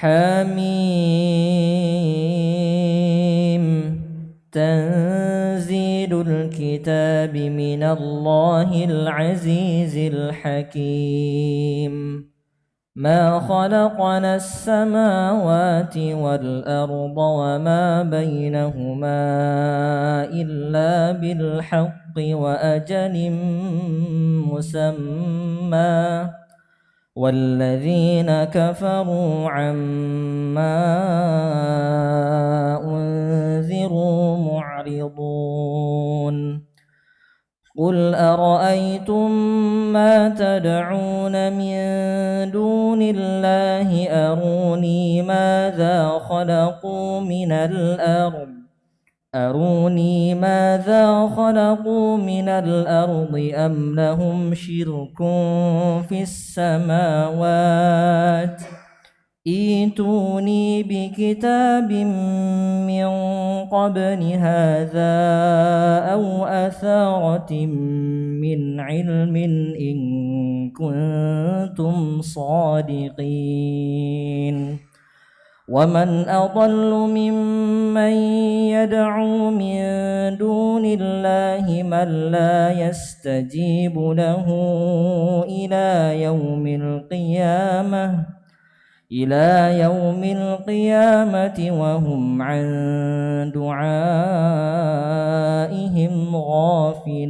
حميم تنزيل الكتاب من الله العزيز الحكيم ما خلقنا السماوات والأرض وما بينهما إلا بالحق وأجل مسمى والذين كفروا عما أنذروا معرضون قل أرأيتم ما تدعون من دون الله أروني ماذا خلقوا من الأرض أم لهم شرك في السماوات ائتوني بكتاب من قبل هذا أو أثارة من علم إن كنتم صادقين ومن أضل ممن يدعو من دون الله من لا يستجيب له إلى يوم القيامة وهم عن دعائهم غافلون.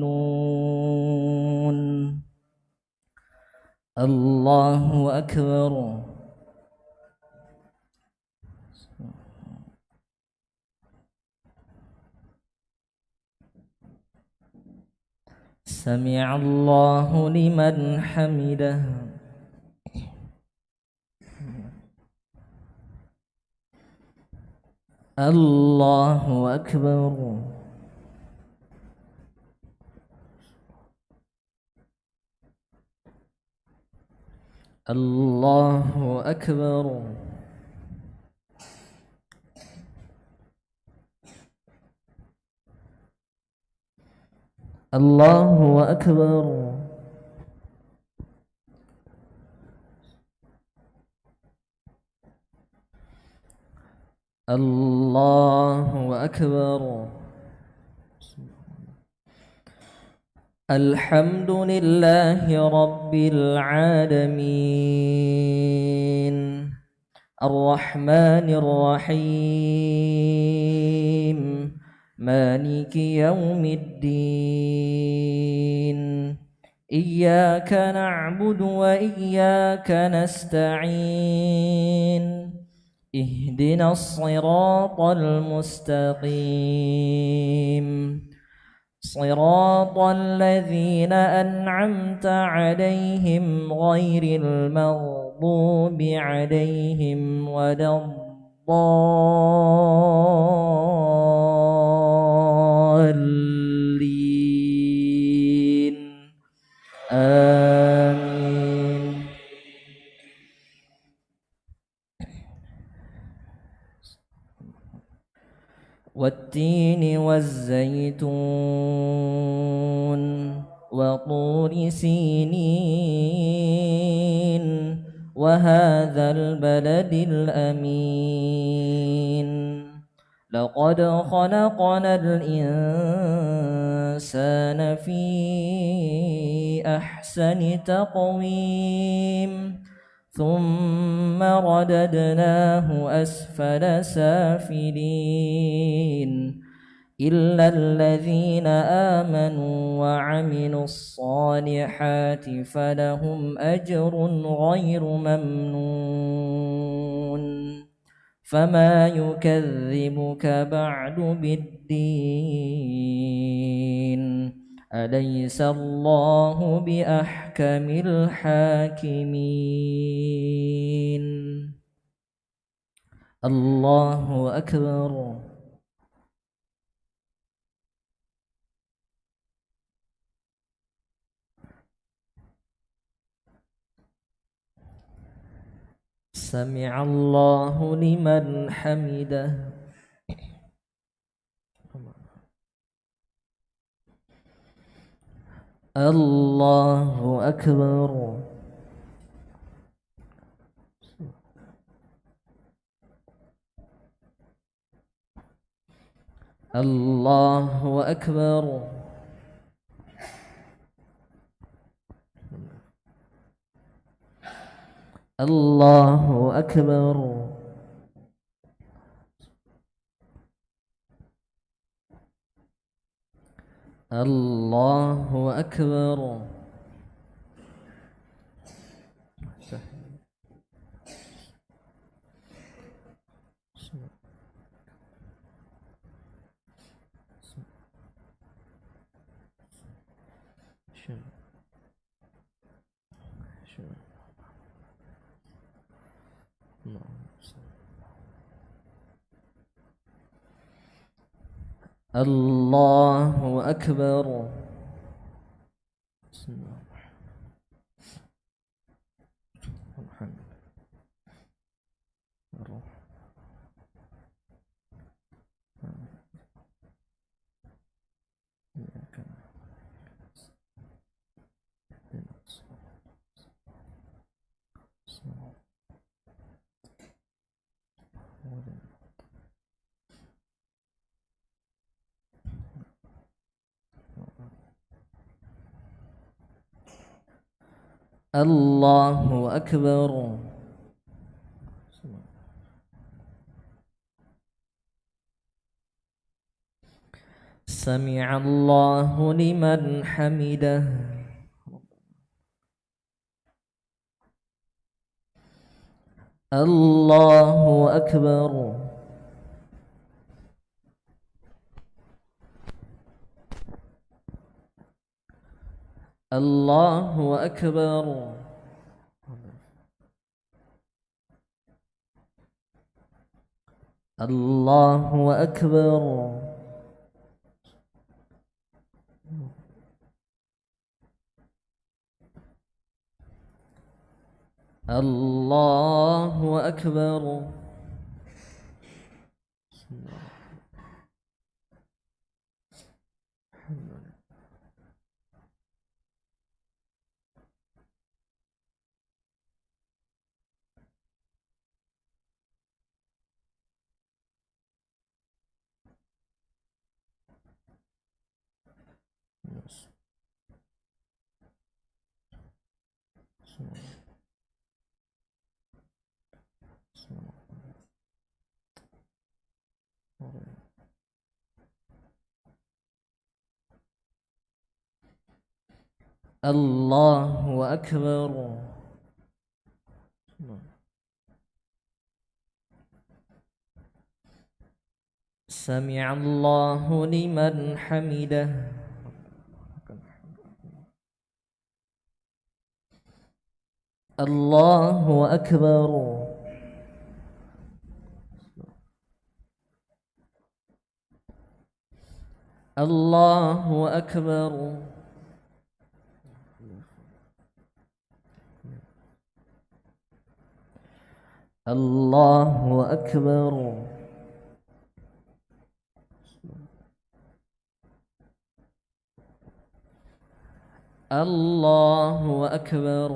الله أكبر. سمع الله لمن حمده. الله أكبر. الله أكبر. الله أكبر. الله أكبر. الحمد لله رب العالمين الرحمن الرحيم مالك يوم الدين إياك نعبد وإياك نستعين اهدنا الصراط المستقيم صراط الذين أنعمت عليهم غير المغضوب عليهم ولا الضالين آمين. والتين والزيتون وطور سينين وهذا البلد الأمين لقد خلقنا الإنسان في أحسن تقويم ثم رددناه أسفل سافلين إلا الذين آمنوا وعملوا الصالحات فلهم أجر غير ممنون فما يكذبك بعد بالدين أليس الله بأحكم الحاكمين. الله أكبر. سمع الله لمن حمده. الله أكبر. الله أكبر. الله أكبر. الله أكبر. الله أكبر. بسم الله الرحمن الرحيم. الله أكبر. سمع الله لمن حمده. الله أكبر. الله أكبر. الله أكبر. الله أكبر. Allahu Akbar. Sami'allahu liman hamidah. Allahu Akbar. Allahu Akbar. Allahu Akbar. Allahu Akbar.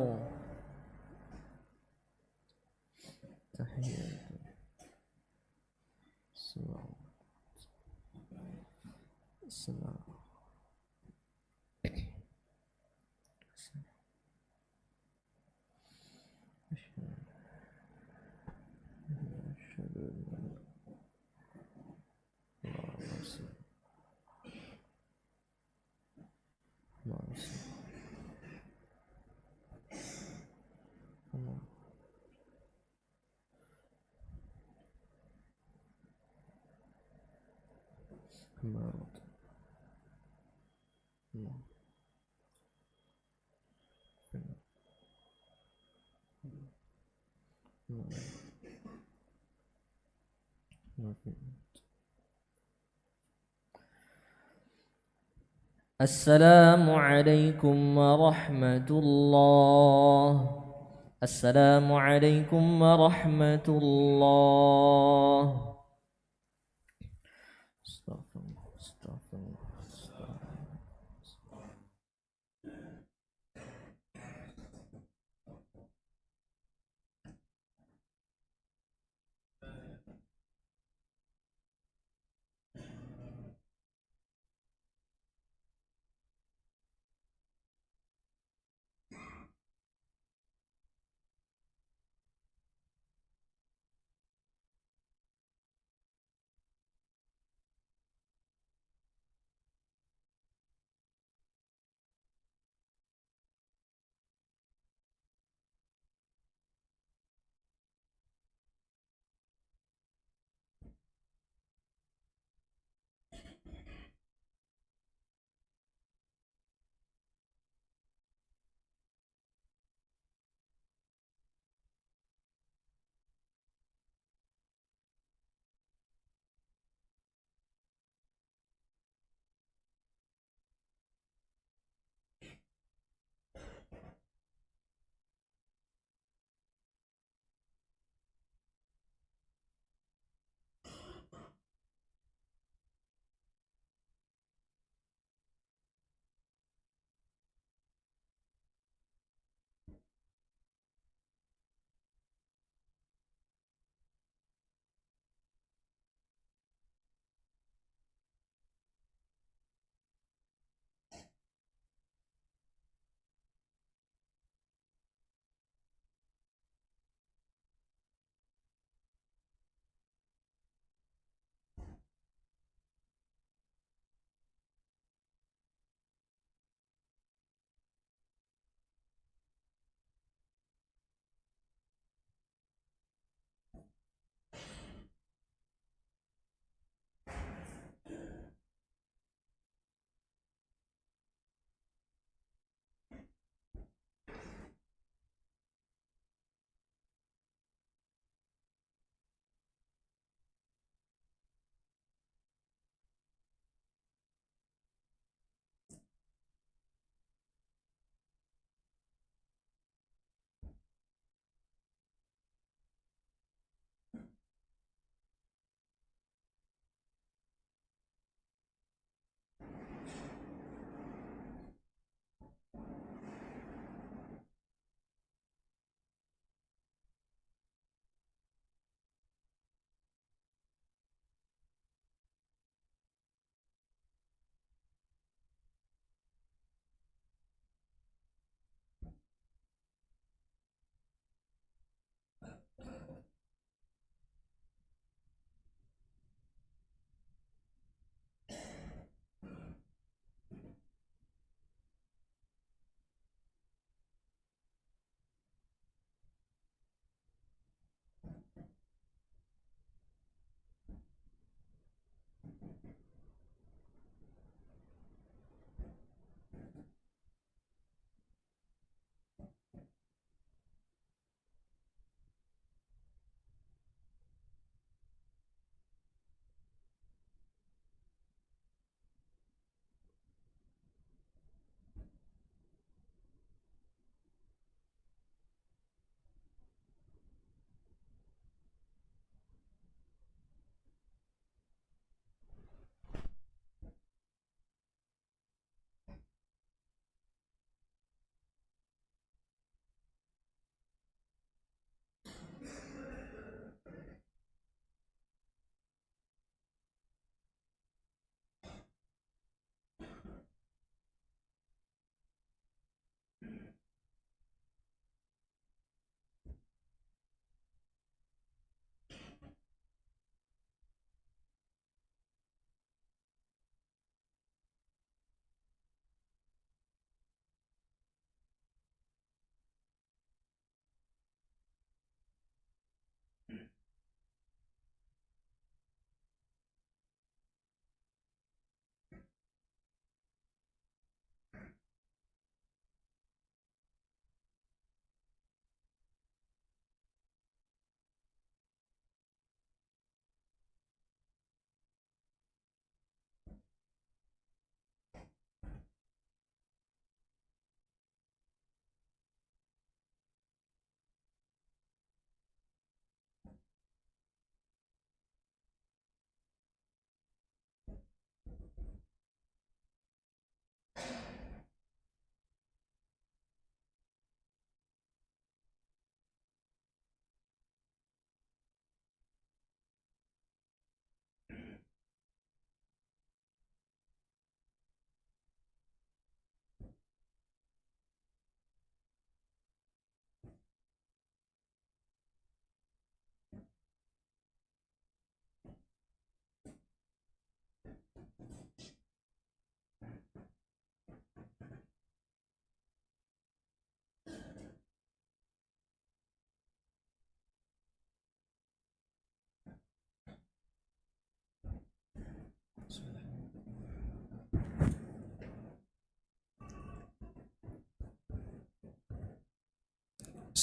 Assalamu alaikum warahmatullah. Assalamu alaikum warahmatullah. Astaghfirullah, astaghfirullah, astaghfirullah.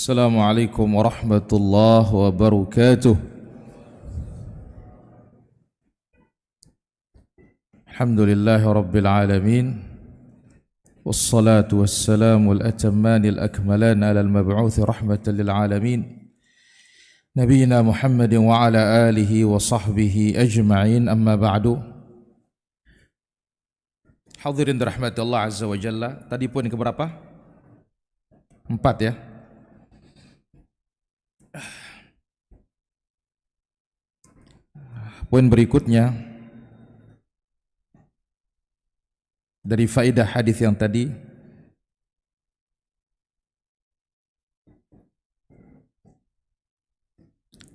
Assalamualaikum warahmatullahi wabarakatuh. Alhamdulillahi rabbil alamin. Wassalatu wassalamu al-atammani al-akmalan ala al-mab'uthi rahmatan lil alamin. Nabiyyina Muhammadin wa ala alihi wa sahbihi ajma'in, amma ba'du. Hadirin dirahmati Allah Azza wa Jalla. Tadi poin keberapa? 4 ya. Poin berikutnya dari faedah hadis yang tadi,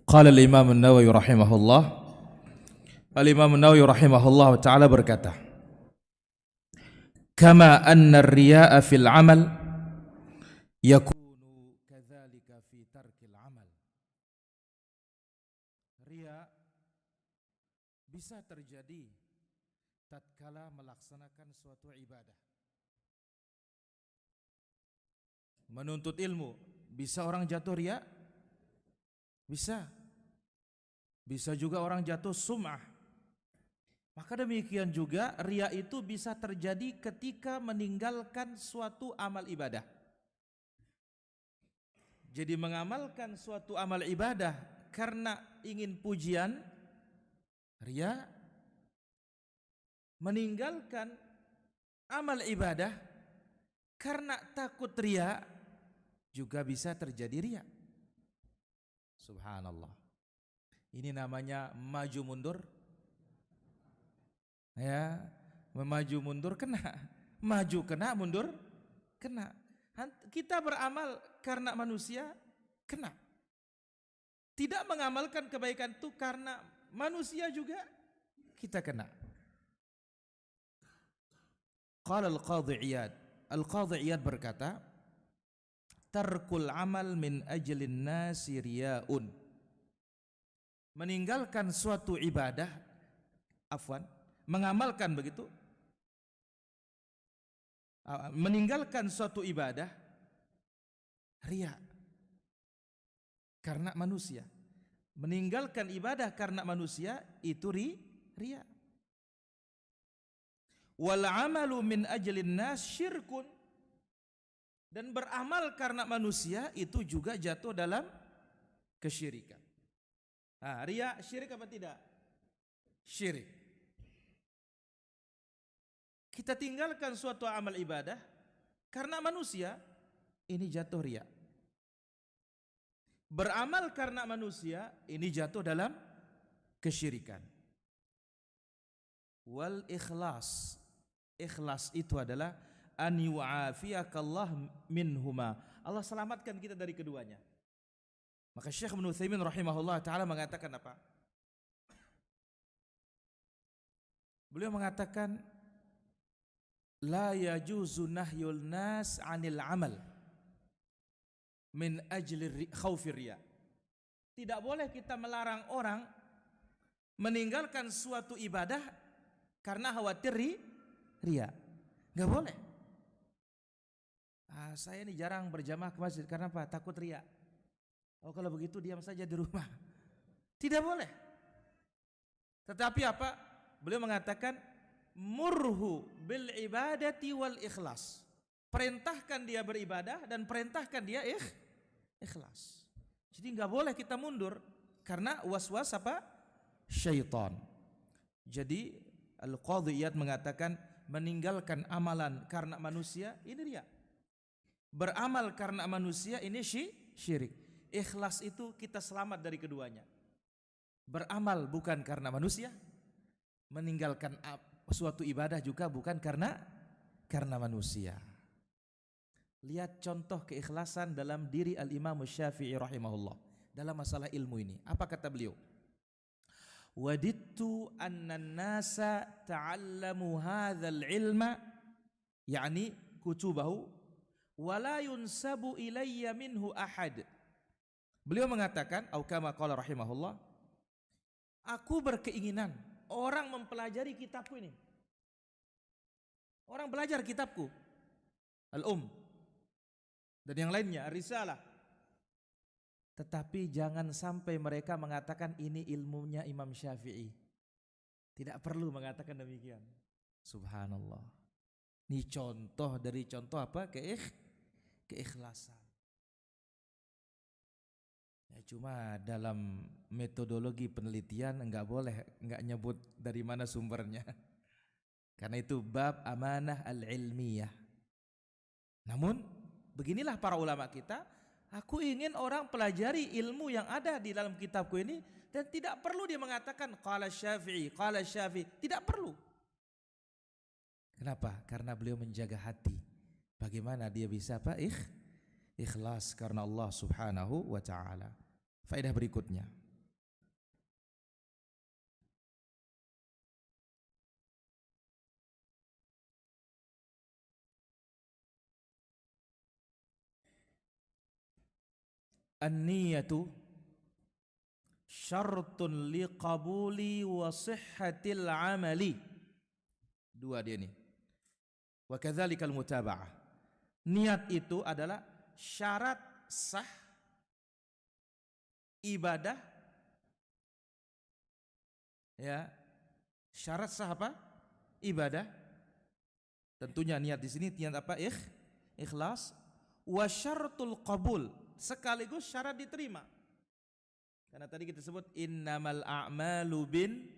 qala al-Imam an-Nawawi rahimahullah, al-Imam an-Nawawi rahimahullah ta'ala berkata, kama anna ar-riya'a fil 'amal yakunu kadzalika fi tarkil 'amal. Riya bisa terjadi tatkala melaksanakan suatu ibadah. Menuntut ilmu, bisa orang jatuh riya? Bisa. Bisa juga orang jatuh sum'ah. Maka demikian juga riya itu bisa terjadi ketika meninggalkan suatu amal ibadah. Jadi mengamalkan suatu amal ibadah karena ingin pujian, riya. Meninggalkan amal ibadah karena takut riya, juga bisa terjadi riya. Subhanallah. Ini namanya maju mundur. Ya, memaju mundur kena. Maju kena, mundur kena. Kita beramal karena manusia, kena. Tidak mengamalkan kebaikan itu karena manusia juga, kita kena. Qala al-Qadhi Iyad. Al-Qadhi Iyad berkata, tarkul amal min ajlin nasi riya'un. Meninggalkan suatu ibadah, mengamalkan begitu, meninggalkan suatu ibadah, riya. Karena manusia. Meninggalkan ibadah karena manusia, itu riya. Wal amalu min ajlin nas syirkun. Dan beramal karena manusia itu juga jatuh dalam kesyirikan. Nah, riya syirik apa tidak? Syirik. Kita tinggalkan suatu amal ibadah karena manusia, ini jatuh riya. Beramal karena manusia, ini jatuh dalam kesyirikan. Wal ikhlas. Ikhlas itu adalah an yu'afiyakallah minhuma. Allah selamatkan kita dari keduanya. Maka Syekh Ibnu Utsaimin rahimahullah ta'ala mengatakan apa? Beliau mengatakan, la yajuzu nahyul nas 'anil 'amal min ajli khaufir riya. Tidak boleh kita melarang orang meninggalkan suatu ibadah karena khawatir riya. Enggak boleh. Saya ini jarang berjamaah ke masjid karena apa? Takut riya. Oh, kalau begitu diam saja di rumah. Tidak boleh. Tetapi apa? Beliau mengatakan murhu bil ibadati wal ikhlas. Perintahkan dia beribadah dan perintahkan dia ikhlas. Jadi enggak boleh kita mundur karena was-was apa? Syaitan. Jadi Al-Qadhi Iyad mengatakan meninggalkan amalan karena manusia, ini riya. Beramal karena manusia, ini syirik. Ikhlas itu kita selamat dari keduanya. Beramal bukan karena manusia, meninggalkan suatu ibadah juga bukan karena manusia. Lihat contoh keikhlasan dalam diri Al-Imam Syafi'i rahimahullah dalam masalah ilmu ini. Apa kata beliau? Wadittu anna an-nasa ta'allamu hadzal ilma, yani kutubahu, wa la yunsabu ilayya minhu ahad. Beliau mengatakan, au kama qala rahimahullah, aku berkeinginan orang mempelajari kitabku ini. Orang belajar kitabku, Al-Um, dan yang lainnya, Risalah, Tetapi jangan sampai mereka mengatakan ini ilmunya Imam Syafi'i. Tidak perlu mengatakan demikian. Subhanallah. Ini contoh dari contoh apa? Keikhlasan. Ya, cuma dalam metodologi penelitian enggak boleh enggak nyebut dari mana sumbernya. Karena itu bab amanah al-ilmiyah. Namun beginilah para ulama kita, aku ingin orang pelajari ilmu yang ada di dalam kitabku ini dan tidak perlu dia mengatakan qala Syafi'i, tidak perlu. Kenapa? Karena beliau menjaga hati. Bagaimana dia bisa apa? Ikhlas karena Allah Subhanahu wa ta'ala. Faedah berikutnya. An-niyatu syartun liqabuli wa sihhatil amali. Dua dia nih. Wa kadzalikal mutaba'ah. Niat itu adalah syarat sah ibadah, ya, syarat sah apa? Ibadah. Tentunya niat di sini niat apa? Ikhlas. Wa syartul qabul, sekaligus syarat diterima. Karena tadi kita sebut innamal a'malu bin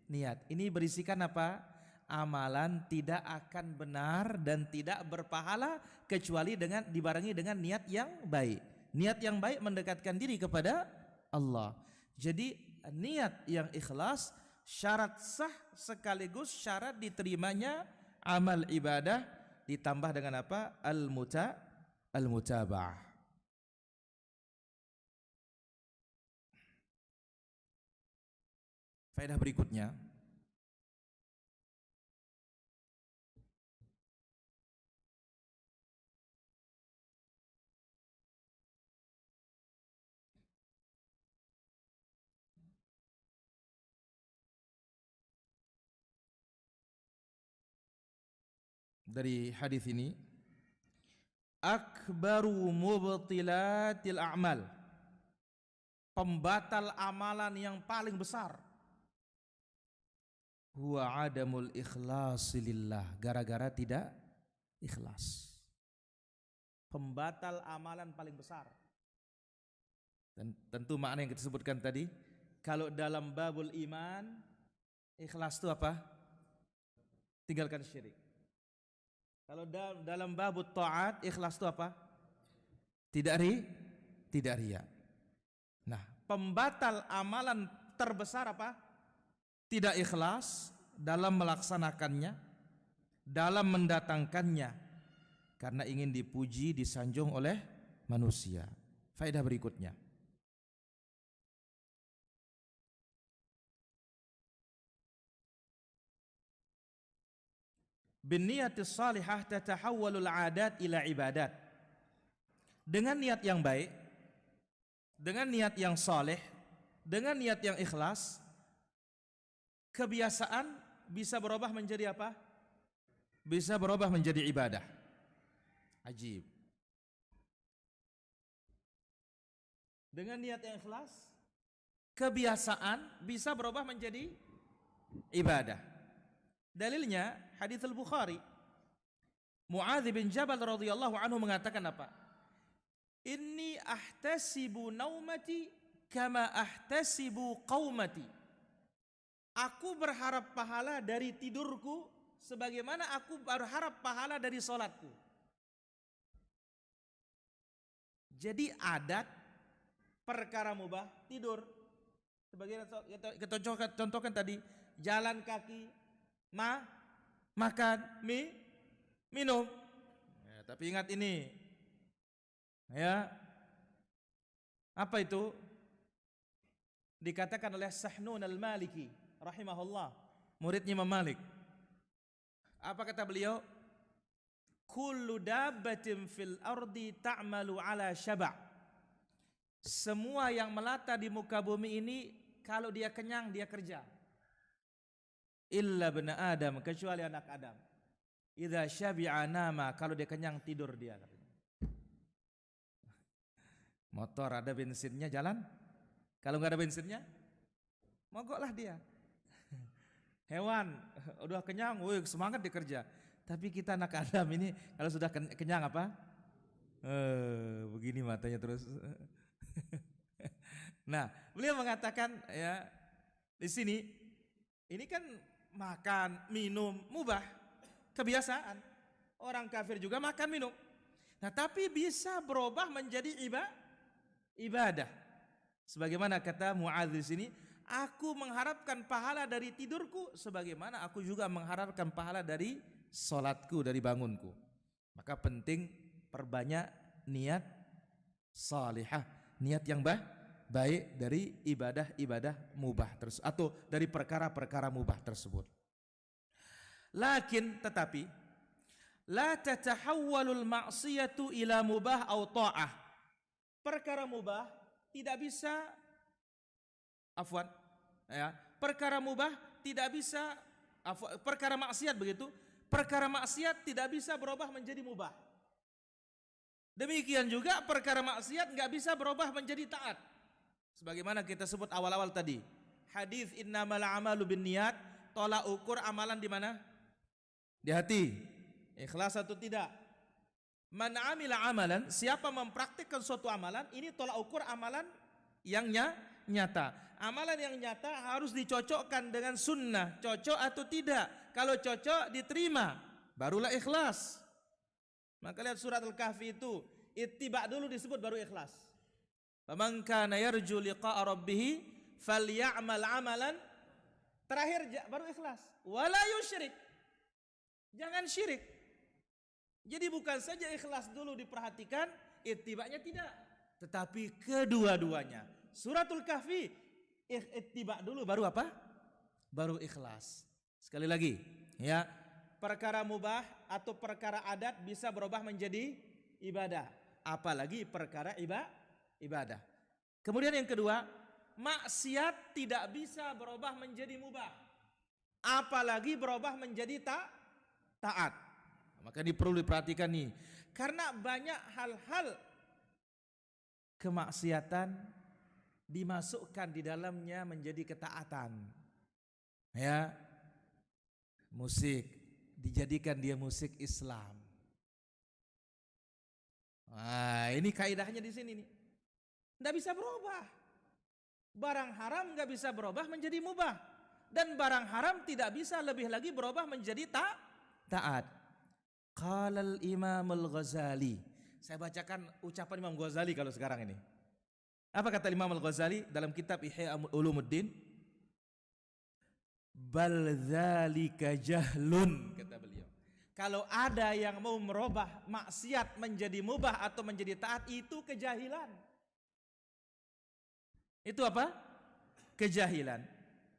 niat. Ini berisikan apa? Amalan tidak akan benar dan tidak berpahala kecuali dengan dibarengi dengan niat yang baik. Niat yang baik mendekatkan diri kepada Allah. Jadi niat yang ikhlas syarat sah sekaligus syarat diterimanya amal ibadah, ditambah dengan apa? Al-mutaba'ah. Faedah berikutnya, dari hadis ini, akbaru mubtilatil a'mal, pembatal amalan yang paling besar, huwa adamul ikhlasi lillah, gara-gara tidak ikhlas. Pembatal amalan paling besar. Dan tentu makna yang kita sebutkan tadi, kalau dalam babul iman, ikhlas itu apa? Tinggalkan syirik. Kalau dalam babut ta'at, ikhlas itu apa? Tidak riya. Nah, pembatal amalan terbesar apa? Tidak ikhlas dalam melaksanakannya, dalam mendatangkannya, karena ingin dipuji, disanjung oleh manusia. Faedah berikutnya, binniyatis salihah tatahawwalul 'adat ila ibadat. Dengan niat yang baik, dengan niat yang saleh, dengan niat yang ikhlas, kebiasaan bisa berubah menjadi apa? Bisa berubah menjadi ibadah. Ajib. Dengan niat yang ikhlas, kebiasaan bisa berubah menjadi ibadah. Dalilnya hadits Al-Bukhari. Muadz bin Jabal radhiyallahu anhu mengatakan apa? Inni ahtasibu naumati kama ahtasibu qaumati. Aku berharap pahala dari tidurku sebagaimana aku berharap pahala dari salatku. Jadi adat perkara mubah tidur. Sebagai kita contohkan tadi, jalan kaki, makan, minum. Ya, tapi ingat ini, ya, apa itu? Dikatakan oleh Sahnun al-Maliki, rahimahullah, muridnya Imam Malik. Apa kata beliau? Kullu dabbatin fil ardi ta'malu ala syaba'. Semua yang melata di muka bumi ini, kalau dia kenyang dia kerja. Illa bena Adam, kecuali anak Adam. Idza syabi'a nama, kalau dia kenyang tidur dia. Motor ada bensinnya jalan. Kalau nggak ada bensinnya, mogoklah dia. Hewan udah kenyang, woi semangat dikerja. Tapi kita anak Adam ini kalau sudah kenyang apa? Begini matanya terus. Nah, beliau mengatakan ya di sini ini kan makan, minum mubah, kebiasaan. Orang kafir juga makan, minum. Nah, tapi bisa berubah menjadi ibadah. Sebagaimana kata Muadz di sini, aku mengharapkan pahala dari tidurku sebagaimana aku juga mengharapkan pahala dari salatku, dari bangunku. Maka penting perbanyak niat salihah, niat yang baik dari ibadah-ibadah mubah tersebut atau dari perkara-perkara mubah tersebut. Tetapi la tatahawwalul ma'siyatu ila mubah atau ta'ah. Perkara mubah tidak bisa perkara mubah tidak bisa perkara maksiat begitu. Perkara maksiat tidak bisa berubah menjadi mubah. Demikian juga perkara maksiat nggak bisa berubah menjadi taat. Sebagaimana kita sebut awal-awal tadi. Hadis innamal a'malu binniyat, tolak ukur amalan di mana? Di hati. Ikhlas atau tidak? Man amila amalan, siapa mempraktikkan suatu amalan, ini tolak ukur amalan yang nyata. Amalan yang nyata harus dicocokkan dengan sunnah. Cocok atau tidak? Kalau cocok diterima, barulah ikhlas. Maka lihat surat Al-Kahfi itu, ittiba dulu disebut baru ikhlas. Faman kana yarju liqa'a rabbih falyamal amalan, terakhir baru ikhlas. Wala yusyrik. Jangan syirik. Jadi bukan saja ikhlas dulu diperhatikan, ittiba'nya tidak, tetapi kedua-duanya. Suratul Kahfi ittiba dulu baru apa? Baru ikhlas. Sekali lagi, ya, perkara mubah atau perkara adat bisa berubah menjadi ibadah, apalagi perkara ibadah. Kemudian yang kedua, maksiat tidak bisa berubah menjadi mubah, apalagi berubah menjadi taat. Maka ini perlu diperhatikan nih, karena banyak hal-hal kemaksiatan dimasukkan di dalamnya menjadi ketaatan. Ya, musik dijadikan dia musik Islam. Nah, ini kaidahnya di sini nih. Nggak bisa berubah. Barang haram nggak bisa berubah menjadi mubah, dan barang haram tidak bisa lebih lagi berubah menjadi taat. Qala al-Imam al-Ghazali. Saya bacakan ucapan Imam Ghazali kalau sekarang ini. Apa kata Imam al-Ghazali dalam kitab Ihya Ulumuddin? Bal dzalika jahlun, kata beliau. Kalau ada yang mau merubah maksiat menjadi mubah atau menjadi taat, itu kejahilan. Itu apa? Kejahilan.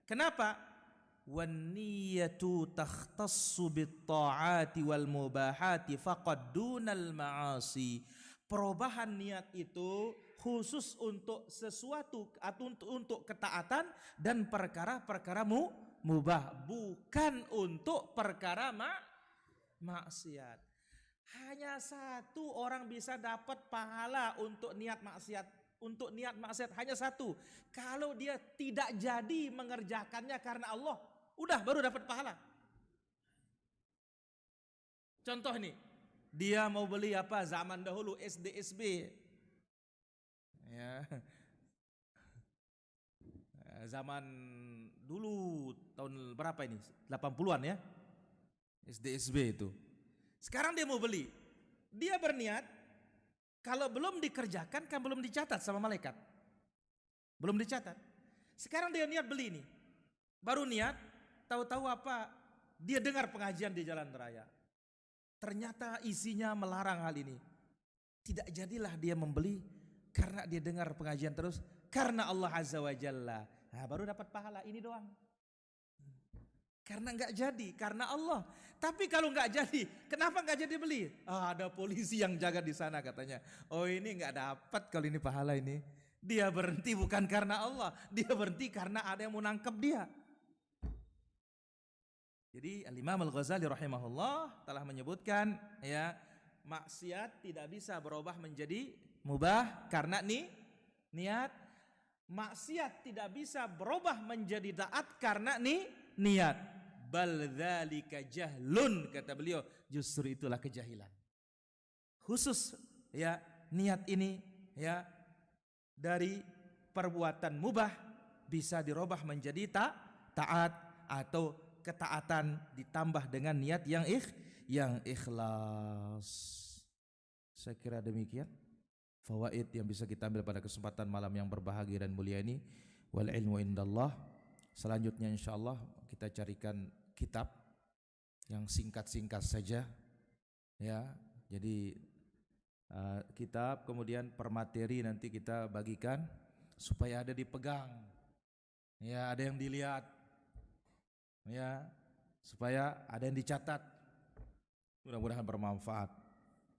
Kenapa? Wan niyatu takhtassu bit ta'ati wal mubahati faqad dunal ma'asi. Perubahan niat itu khusus untuk sesuatu atau untuk ketaatan dan perkara-perkara mubah, bukan untuk perkara maksiat. Hanya satu orang bisa dapat pahala untuk niat maksiat. Untuk niat maksiat hanya satu. Kalau dia tidak jadi mengerjakannya karena Allah, udah baru dapat pahala. Contoh nih, dia mau beli apa zaman dahulu SDSB. Ya. Zaman dulu tahun berapa ini? 80-an ya. SDSB itu. Sekarang dia mau beli. Dia berniat, kalau belum dikerjakan kan belum dicatat sama malaikat. Belum dicatat. Sekarang dia niat beli nih. Baru niat, tahu-tahu apa? Dia dengar pengajian di jalan raya. Ternyata isinya melarang hal ini. Tidak jadilah dia membeli karena dia dengar pengajian terus, karena Allah Azza wa Jalla. Nah, baru dapat pahala ini doang. Karena enggak jadi, karena Allah. Tapi kalau enggak jadi, kenapa enggak jadi beli? Ada polisi yang jaga di sana katanya. Oh, ini enggak dapat kalau ini pahala ini. Dia berhenti bukan karena Allah, dia berhenti karena ada yang mau nangkep dia. Jadi Al-Imam Al-Ghazali rahimahullah telah menyebutkan, ya, maksiat tidak bisa berubah menjadi mubah karena niat. Maksiat tidak bisa berubah menjadi taat karena niat. Bal dzalika jahlun, kata beliau, justru itulah kejahilan. Khusus ya niat ini ya dari perbuatan mubah bisa dirubah menjadi taat atau ketaatan ditambah dengan niat yang ikhlas. Saya kira demikian fawaid yang bisa kita ambil pada kesempatan malam yang berbahagia dan mulia ini. Wal ilmu indallah. Selanjutnya insyaallah kita carikan kitab yang singkat-singkat saja ya. Jadi kitab kemudian per materi nanti kita bagikan supaya ada dipegang. Ya, ada yang dilihat. Ya, supaya ada yang dicatat. Mudah-mudahan bermanfaat.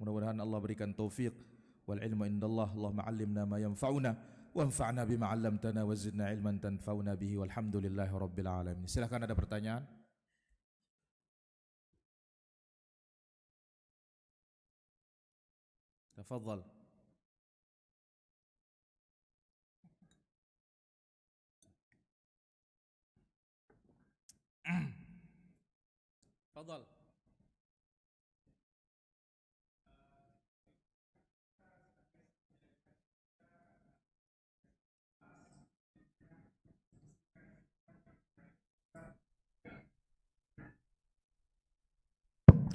Mudah-mudahan Allah berikan taufik. Wal ilmu indallah. Allahumma 'allimna ma yanfa'una wanfa'na bima 'allamtana wa zidna ilman tanfa'una bihi walhamdulillahi rabbil alamin. Silakan ada pertanyaan. Tafadhal. Tafadhal.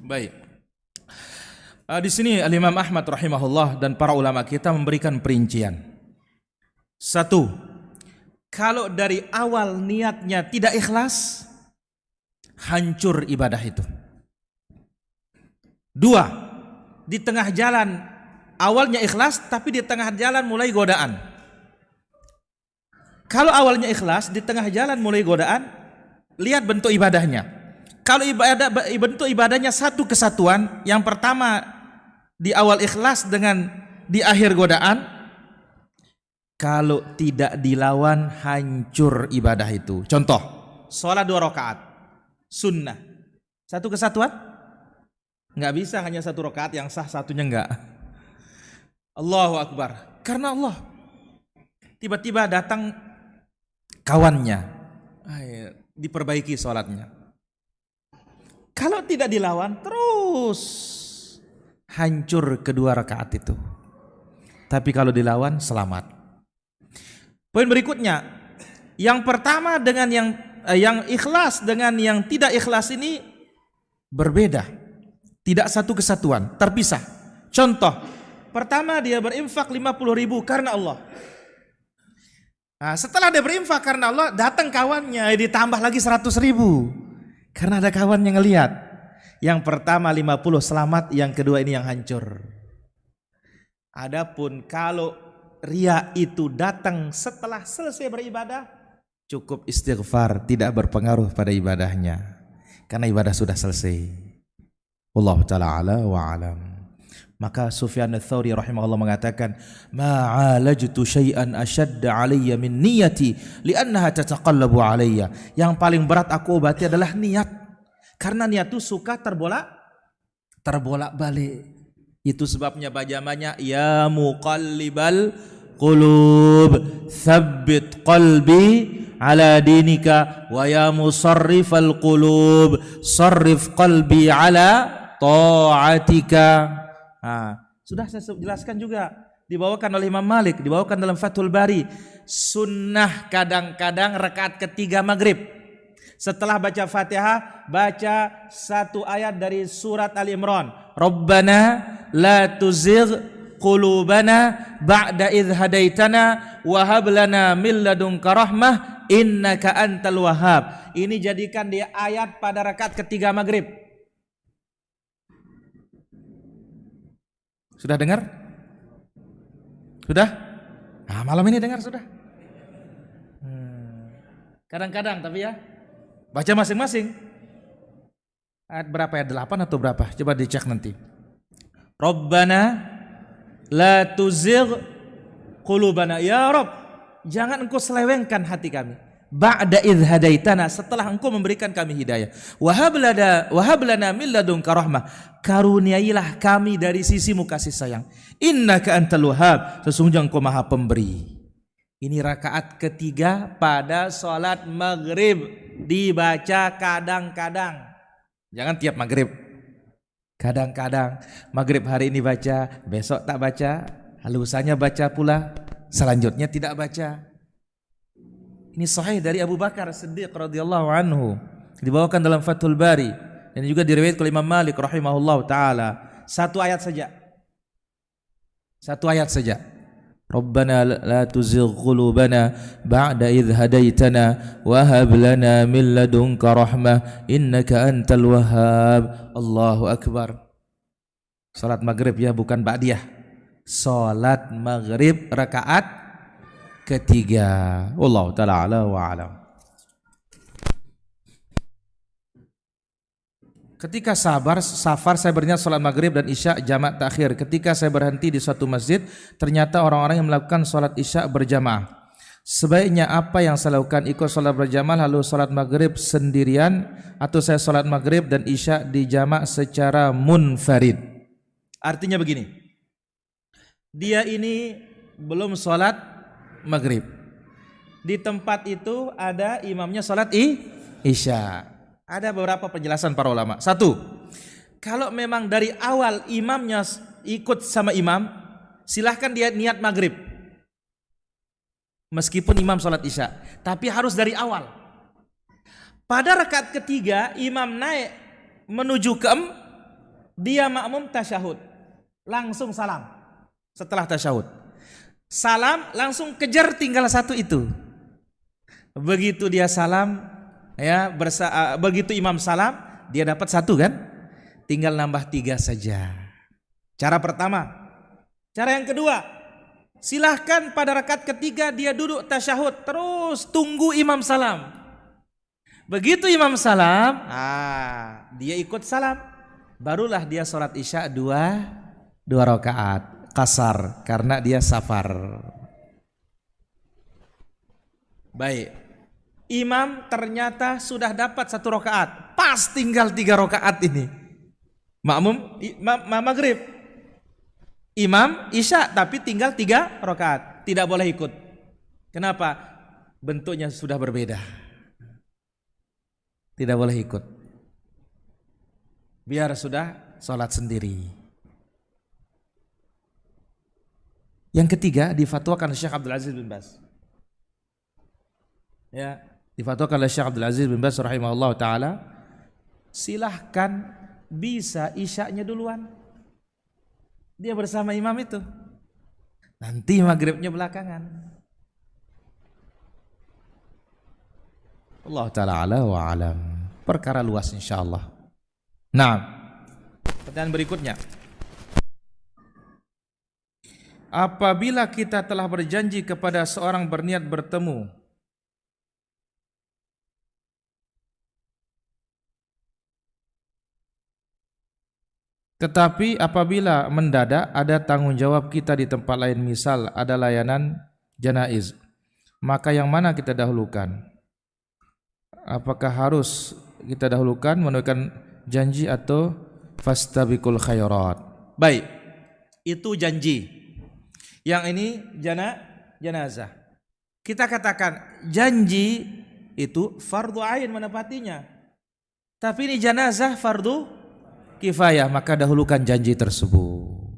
Baik. Di sini Al-Imam Ahmad rahimahullah dan para ulama kita memberikan perincian. Satu, kalau dari awal niatnya tidak ikhlas, hancur ibadah itu. Dua, di tengah jalan awalnya ikhlas tapi di tengah jalan mulai godaan. Kalau awalnya ikhlas, di tengah jalan mulai godaan, lihat bentuk ibadahnya. Kalau bentuk ibadahnya satu kesatuan, yang pertama di awal ikhlas dengan di akhir godaan, kalau tidak dilawan hancur ibadah itu. Contoh, sholat 2 rakaat sunnah, satu kesatuan? Nggak bisa hanya 1 rakaat yang sah, satunya enggak. Allahu Akbar, karena Allah. Tiba-tiba datang kawannya, diperbaiki sholatnya. Kalau tidak dilawan terus hancur kedua rakaat itu. Tapi kalau dilawan selamat. Poin berikutnya, yang pertama dengan yang ikhlas dengan yang tidak ikhlas ini berbeda. Tidak satu kesatuan, terpisah. Contoh, pertama dia berinfak 50.000 karena Allah. Nah, setelah dia berinfak karena Allah, datang kawannya ditambah lagi 100.000. Karena ada kawan yang ngelihat. Yang pertama 50 selamat, yang kedua ini yang hancur. Adapun kalau riya itu datang setelah selesai beribadah, cukup istighfar, tidak berpengaruh pada ibadahnya. Karena ibadah sudah selesai. Wallahu ta'ala ala wa alam. Maka Sufyan ats-Tsauri rahimahullah mengatakan, "Ma'alajtu syai'an ashadda 'alayya min niyati li'annaha tataqallabu 'alayya." Yang paling berat aku obati adalah niat. Karena niat itu suka terbolak-balik. Itu sebabnya bajamannya, ya muqallibal qulub, tsabbit qalbi ala dinika, wa ya musarrifal qulub, sarrif qalbi ala ta'atika. Nah, sudah saya jelaskan juga, dibawakan oleh Imam Malik, dibawakan dalam Fathul Bari. Sunnah kadang-kadang rakaat ketiga maghrib, setelah baca Fatihah, baca 1 ayat dari surat Al-Imran. Rabbana la tuzigh qulubana ba'da idh hadaitana wa hab lana min ladunka rahmah innaka antal wahhab. Ini jadikan dia ayat pada rakaat ketiga maghrib. Sudah dengar? Sudah? Nah, malam ini dengar sudah? Kadang-kadang tapi ya, baca masing-masing. Ayat berapa ya? 8 atau berapa? Coba dicek nanti. Rabbana la tuzigh qulubana. Ya Rabb, jangan engkau selewengkan hati kami. ba'da idh hadaitana, setelah engkau memberikan kami hidayah. Wahab lana min ladunka rahmah, karuniailah kami dari sisimu kasih sayang. Innaka antal wahhab, sesungguhnya engkau maha pemberi. Ini rakaat ketiga pada salat maghrib, dibaca kadang-kadang. Jangan tiap maghrib. Kadang-kadang maghrib hari ini baca, besok tak baca, lusannya baca pula, selanjutnya tidak baca. Ini sahih dari Abu Bakar Siddiq radhiyallahu anhu, dibawakan dalam Fathul Bari dan juga diriwayatkan oleh Imam Malik rahimahullahu taala. Satu ayat saja. Rabbana la tuzigh qulubana ba'da idh hadaitana wa hab lana min ladunka rahmah innaka antal wahhab. Allahu akbar. Salat maghrib ya, bukan ba'diyah. Salat maghrib rakaat ketiga. Wallahu ta'ala ala wa alam. Ketika safar saya berniat sholat maghrib dan isya jamak takhir. Ketika saya berhenti di suatu masjid, ternyata orang-orang yang melakukan sholat isya berjamaah. Sebaiknya apa yang saya lakukan? Ikut sholat berjamaah lalu sholat maghrib sendirian, atau saya sholat maghrib dan isya di jamak secara munfarid? Artinya begini, dia ini belum sholat maghrib, di tempat itu ada imamnya sholat isya. Ada beberapa penjelasan para ulama. Satu, kalau memang dari awal imamnya ikut sama imam, silahkan dia niat maghrib meskipun imam sholat isya, tapi harus dari awal. Pada rakaat ketiga imam naik menuju dia makmum tasyahud, langsung salam. Setelah tasyahud salam langsung kejar, tinggal satu itu. Begitu dia salam ya, begitu imam salam dia dapat satu kan, tinggal nambah 3 saja. Cara pertama. Cara yang kedua, silahkan pada rakaat ketiga dia duduk tasyahud, terus tunggu imam salam. Begitu imam salam, dia ikut salam, barulah dia sholat isya 2 rakaat qasar karena dia safar. Baik, imam ternyata sudah dapat 1 rakaat, pas tinggal 3 rakaat ini. Makmum maghrib, imam isya, tapi tinggal 3 rakaat, tidak boleh ikut. Kenapa? Bentuknya sudah berbeda, tidak boleh ikut. Biar sudah sholat sendiri. Yang ketiga difatwakan Syekh Abdul Aziz bin Baz. Ya, difatwakan oleh Syekh Abdul Aziz bin Baz rahimahullah ta'ala, silahkan bisa isya'nya duluan, dia bersama imam itu, nanti maghribnya belakangan. Allah ta'ala ala wa alam. Perkara luas insyaallah. Nah, pertanyaan berikutnya, apabila kita telah berjanji kepada seorang berniat bertemu, tetapi apabila mendadak ada tanggung jawab kita di tempat lain, misal ada layanan janaiz, maka yang mana kita dahulukan? Apakah harus kita dahulukan menunaikan janji atau fastabiqul khairat? Baik, itu janji. Yang ini janazah. Kita katakan janji itu fardu ain menepatinya, tapi ini janazah fardu kifayah, maka dahulukan janji tersebut.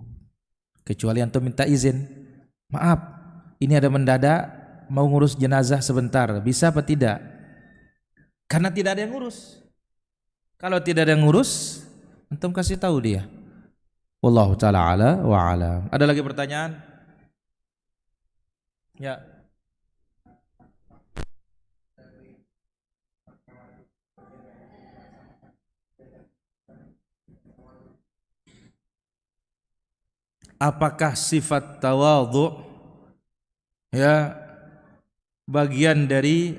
Kecuali antum minta izin, maaf ini ada mendadak mau ngurus jenazah sebentar, bisa apa tidak? Karena tidak ada yang ngurus. Kalau tidak ada yang ngurus, antum kasih tahu dia. Wallahu ta'ala ala wa alam. Ada lagi pertanyaan? Ya. Apakah sifat tawadhu ya bagian dari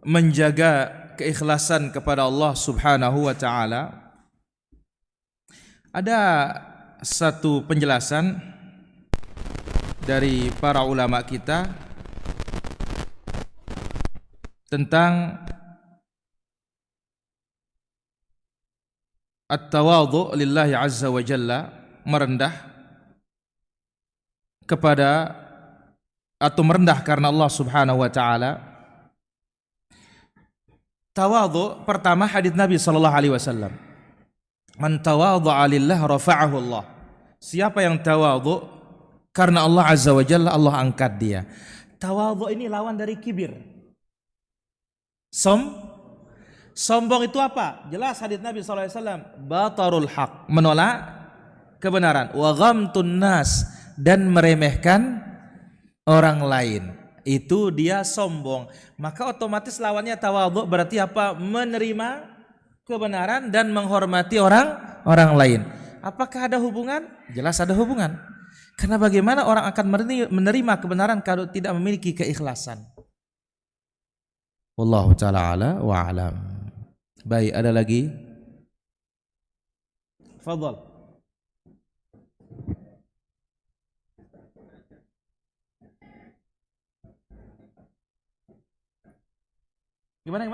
menjaga keikhlasan kepada Allah Subhanahu wa taala? Ada satu penjelasan dari para ulama kita tentang at-tawadhu lillahi azza wa jalla, merendah kepada atau merendah karena Allah Subhanahu wa taala. Tawadhu pertama hadis Nabi sallallahu alaihi wasallam. Man tawadha'a lillah rafa'ahu Allah. Siapa yang tawadhu karena Allah azza wa jalla, Allah angkat dia. Tawadhu ini lawan dari kibir. Sombong itu apa? Jelas hadis Nabi sallallahu alaihi wasallam, batarul haq, menolak kebenaran, wa ghamtun nas, dan meremehkan orang lain. Itu dia sombong. Maka otomatis lawannya tawadhu berarti apa? Menerima kebenaran dan menghormati orang lain. Apakah ada hubungan? Jelas ada hubungan. Karena bagaimana orang akan menerima kebenaran kalau tidak memiliki keikhlasan? Wallahu ta'ala ala wa alam. Baik, ada lagi? Fadhal. Gimana?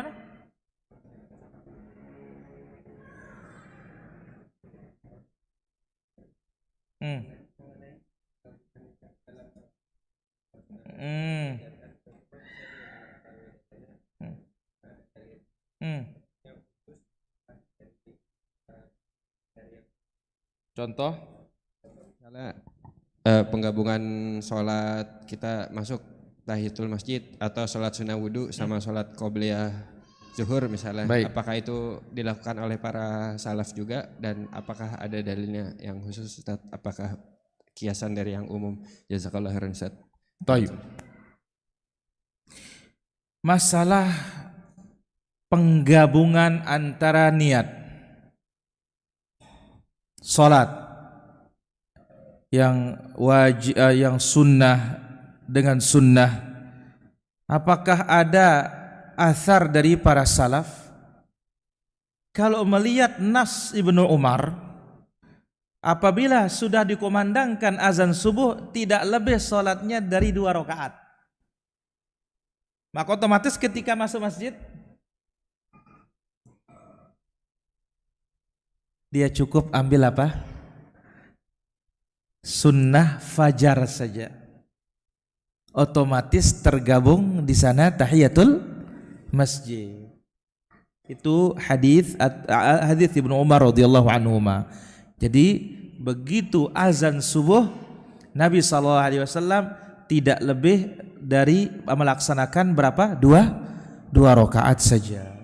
Contoh? Misalnya penggabungan sholat kita masuk tahiyatul masjid atau sholat sunnah wudhu sama sholat qobliyah zuhur misalnya. Baik. Apakah itu dilakukan oleh para salaf juga, dan apakah ada dalilnya yang khusus Ustaz? Apakah kiasan dari yang umum? Jazakallah khairan Ustaz. Baik. Masalah penggabungan antara niat salat yang wajib, yang sunnah dengan sunnah, apakah ada athar dari para salaf? Kalau melihat nas Ibnu Umar, apabila sudah dikumandangkan azan subuh tidak lebih salatnya dari 2 rakaat, maka otomatis ketika masuk masjid dia cukup ambil apa? Sunnah fajar saja. Otomatis tergabung di sana tahiyatul masjid. Itu hadis Ibnu Umar radhiyallahu anhuma. Jadi begitu azan subuh, Nabi sallallahu alaihi wasallam tidak lebih dari melaksanakan berapa? 2 rakaat saja.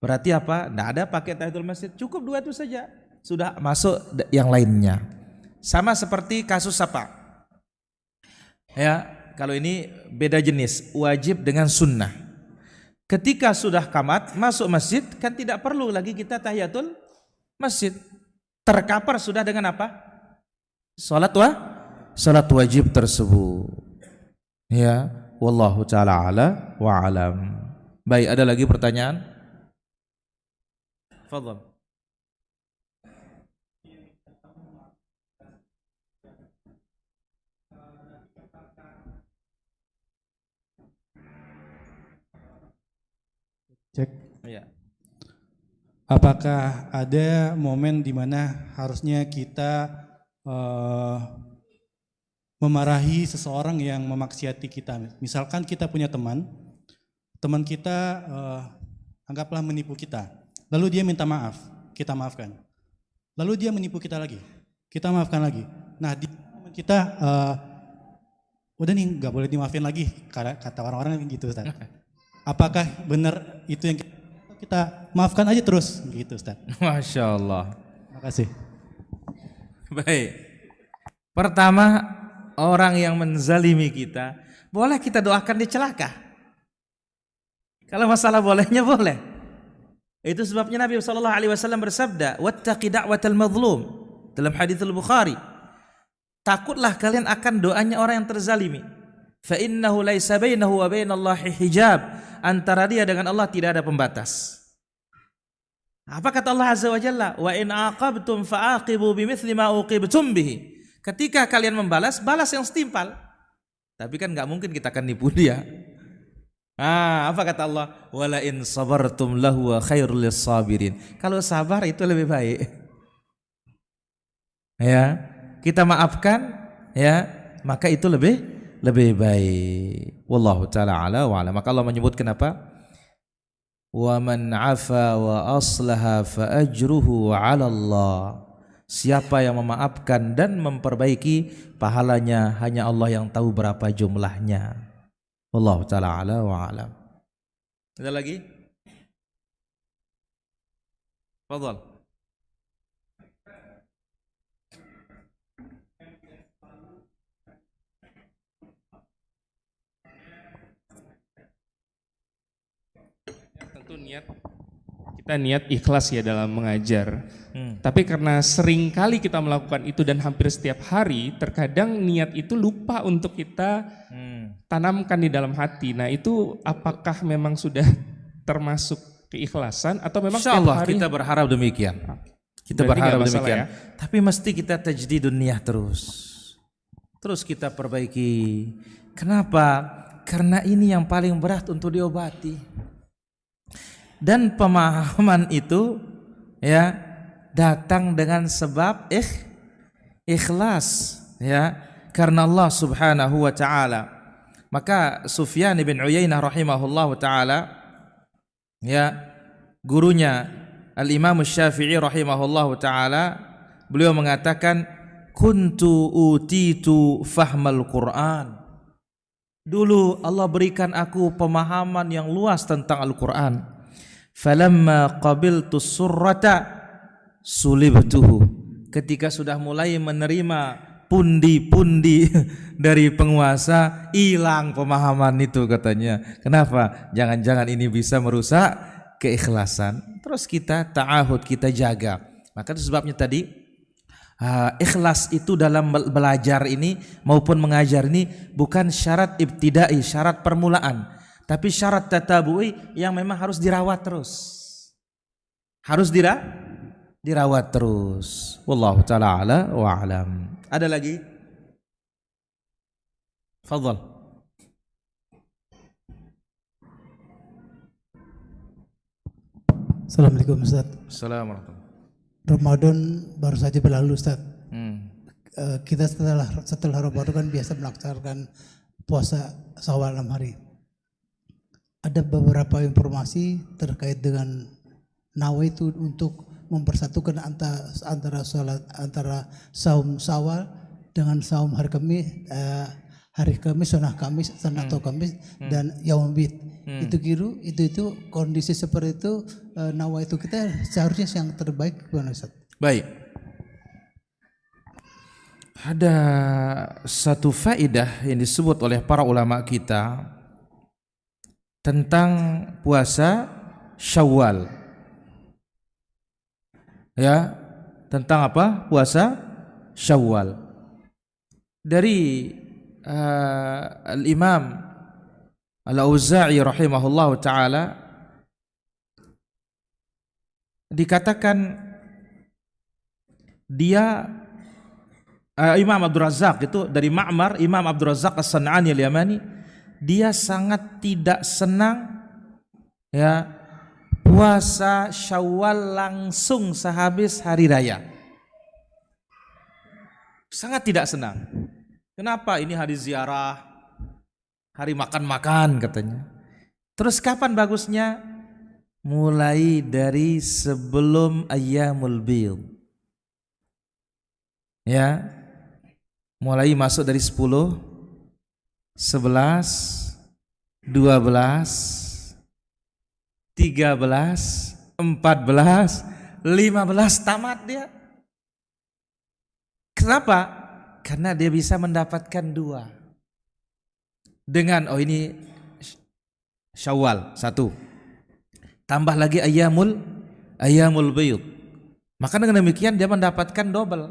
Berarti apa? Tidak ada pakai tahiyatul masjid, cukup 2 itu saja. Sudah masuk yang lainnya. Sama seperti kasus apa? Ya, kalau ini beda jenis, wajib dengan sunnah. Ketika sudah qamat masuk masjid, kan tidak perlu lagi kita tahiyatul masjid. Terkapar sudah dengan apa? Salat wajib tersebut. Ya, wallahu taala ala wa alam. Baik, ada lagi pertanyaan? Fadhal. Cek. Ya. Apakah ada momen di mana harusnya kita memarahi seseorang yang memaksiati kita? Misalkan kita punya teman kita anggaplah menipu kita, lalu dia minta maaf, kita maafkan. Lalu dia menipu kita lagi, kita maafkan lagi. Nah, di momen kita udah nih nggak boleh dimaafin lagi, kata orang-orang gitu, Ustaz. Apakah benar itu yang kita maafkan aja terus gitu, Ustaz? Masya Allah. Terima kasih. Baik. Pertama, orang yang menzalimi kita, boleh kita doakan dia celaka. Kalau masalah bolehnya boleh. Itu sebabnya Nabi SAW bersabda, "Wattaqi da'watal mazlum," dalam hadits Al-Bukhari. Takutlah kalian akan doanya orang yang terzalimi. Fa innahu laisa bainahu wa bainallahi hijab. Antara dia dengan Allah tidak ada pembatas. Apa kata Allah Azza wa Jalla? Wa in aqabtum fa'aqibu bimithli ma uqibtum bihi. Ketika kalian membalas, balas yang setimpal. Tapi kan enggak mungkin kita akan nipu dia. Apa kata Allah? Wala in sabartum lahu khairul sabirin. Kalau sabar itu lebih baik. Ya, kita maafkan ya, maka itu lebih baik. Wallahu taala ala wa ala. Maka Allah menyebutkan apa? Wa man afa wa aslaha fa ajruhu 'ala Allah. Siapa yang memaafkan dan memperbaiki, pahalanya hanya Allah yang tahu berapa jumlahnya. Wallahu taala ala wa alam. Ada lagi? Fadhal. Tentu kita niat ikhlas ya dalam mengajar. Tapi karena sering kali kita melakukan itu dan hampir setiap hari, terkadang niat itu lupa untuk kita tanamkan di dalam hati. Nah itu apakah memang sudah termasuk keikhlasan atau memang Insya Allah hari? kita berharap demikian. Kita Berarti berharap nggak masalah demikian. ya? Tapi mesti kita tajdidun niyah terus. Terus kita perbaiki. Kenapa? Karena ini yang paling berat untuk diobati. Dan pemahaman itu ya datang dengan sebab ikhlas ya, karena Allah Subhanahu wa taala. Maka Sufyan bin Uyainah rahimahullahu taala ya, gurunya Al-Imam Syafi'i rahimahullahu taala, beliau mengatakan kuntu utitu fahmal Quran. Dulu Allah berikan aku pemahaman yang luas tentang Al-Quran. Falamma qabiltu surrata sulibtuhu. Ketika sudah mulai menerima pundi-pundi dari penguasa, hilang pemahaman itu katanya. Kenapa? Jangan-jangan ini bisa merusak keikhlasan. Terus kita ta'ahud, kita jaga. Maka itu sebabnya tadi ikhlas itu dalam belajar ini maupun mengajar ini bukan syarat ibtidai, syarat permulaan, tapi syarat tatabu'i yang memang harus dirawat terus. Harus dirawat terus. Wallahu ta'ala ala wa alam. Ada lagi? Fadhal. Assalamualaikum Ustaz. Assalamualaikum. Ramadan baru saja berlalu Ustaz. Kita setelah Ramadan kan biasa melaksanakan puasa Syawal 6 hari. Ada beberapa informasi terkait dengan nawaitu untuk mempersatukan antara saum Syawal dengan saum hari Kamis, sunnah Kamis, atau Kamis dan Yaumul Bid. Itu kondisi seperti itu, nawaitu kita seharusnya yang terbaik gimana Ustaz? Baik. Ada satu faedah yang disebut oleh para ulama kita tentang puasa Syawal. Ya, tentang apa? Puasa Syawal. Dari Al-Imam Al-Auza'i rahimahullahu ta'ala dikatakan dia Imam Abdul Razak itu dari Ma'mar, Imam Abdul Razak As-San'ani Al-Yamani, dia sangat tidak senang ya puasa Syawal langsung sehabis hari raya. Sangat tidak senang. Kenapa? Ini hari ziarah, hari makan-makan katanya. Terus kapan bagusnya? Mulai dari sebelum Ayyamul Bid. Ya. Mulai masuk dari 10, 11, 12, 13, 14, 15 tamat dia. Kenapa? Karena dia bisa mendapatkan 2. Dengan ini Syawal 1. Tambah lagi Ayyamul Bid. Maka dengan demikian dia mendapatkan double.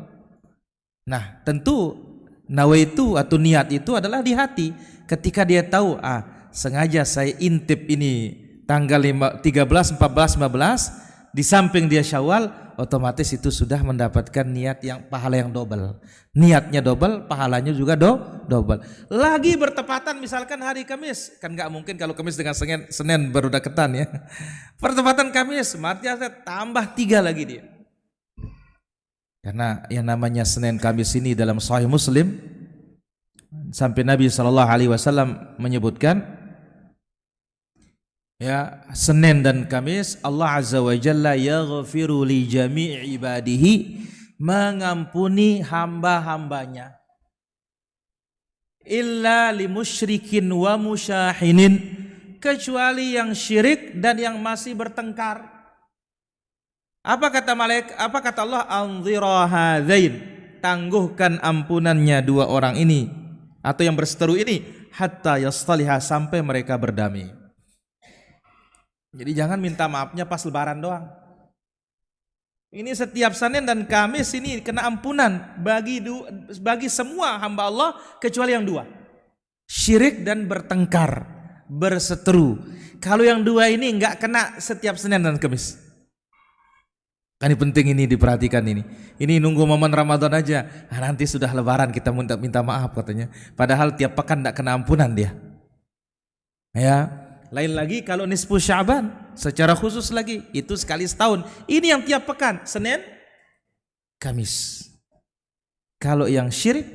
Nah, tentu nawaitu atau niat itu adalah di hati. Ketika dia tahu, sengaja saya intip ini tanggal 13, 14, 15, di samping dia Syawal, otomatis itu sudah mendapatkan niat yang pahala yang double. Niatnya double, pahalanya juga double. Lagi bertepatan misalkan hari Kamis, kan nggak mungkin kalau Kamis dengan Senin berdekatan ya. Bertepatan Kamis, artinya tambah 3 lagi dia. Karena yang namanya Senin Kamis ini dalam Sahih Muslim sampai Nabi SAW menyebutkan, ya, Senin dan Kamis Allah Azza wa Jalla yaghfiru li jami'i ibadihi, mengampuni hamba-hambanya, illa li musyrikin wa musyahinin, kecuali yang syirik dan yang masih bertengkar. Apa kata malaikat? Apa kata Allah? Anzira hadzain, tangguhkan ampunannya 2 orang ini atau yang berseteru ini, hatta yastaliha, sampai mereka berdamai. Jadi jangan minta maafnya pas lebaran doang. Ini setiap Senin dan Kamis ini kena ampunan bagi semua hamba Allah kecuali yang 2. Syirik dan bertengkar, berseteru. Kalau yang 2 ini enggak kena setiap Senin dan Kamis. Kan ini penting, ini diperhatikan ini. Ini nunggu momen Ramadan aja. Nanti sudah lebaran kita minta maaf katanya. Padahal tiap pekan enggak kena ampunan dia. Ya. Lain lagi kalau nisfu Sya'ban secara khusus lagi, itu sekali setahun. Ini yang tiap pekan, Senin, Kamis. Kalau yang syirik,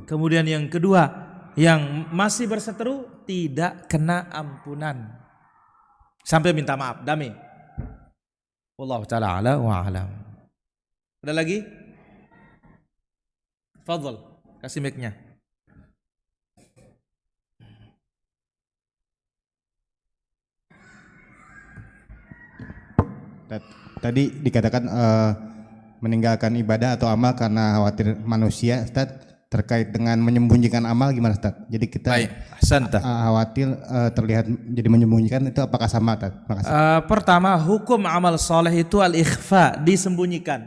kemudian yang kedua yang masih berseteru, tidak kena ampunan sampai minta maaf, damai. Wallahu ta'ala ala wa alam. Ada lagi? Fadhal, kasih mic-nya. Tadi dikatakan meninggalkan ibadah atau amal karena khawatir manusia, Ustaz, terkait dengan menyembunyikan amal gimana, Ustaz? Jadi kita khawatir terlihat jadi menyembunyikan, itu apakah sama, Ustaz? Makasih. Pertama, hukum amal soleh itu al-ikhfa, disembunyikan.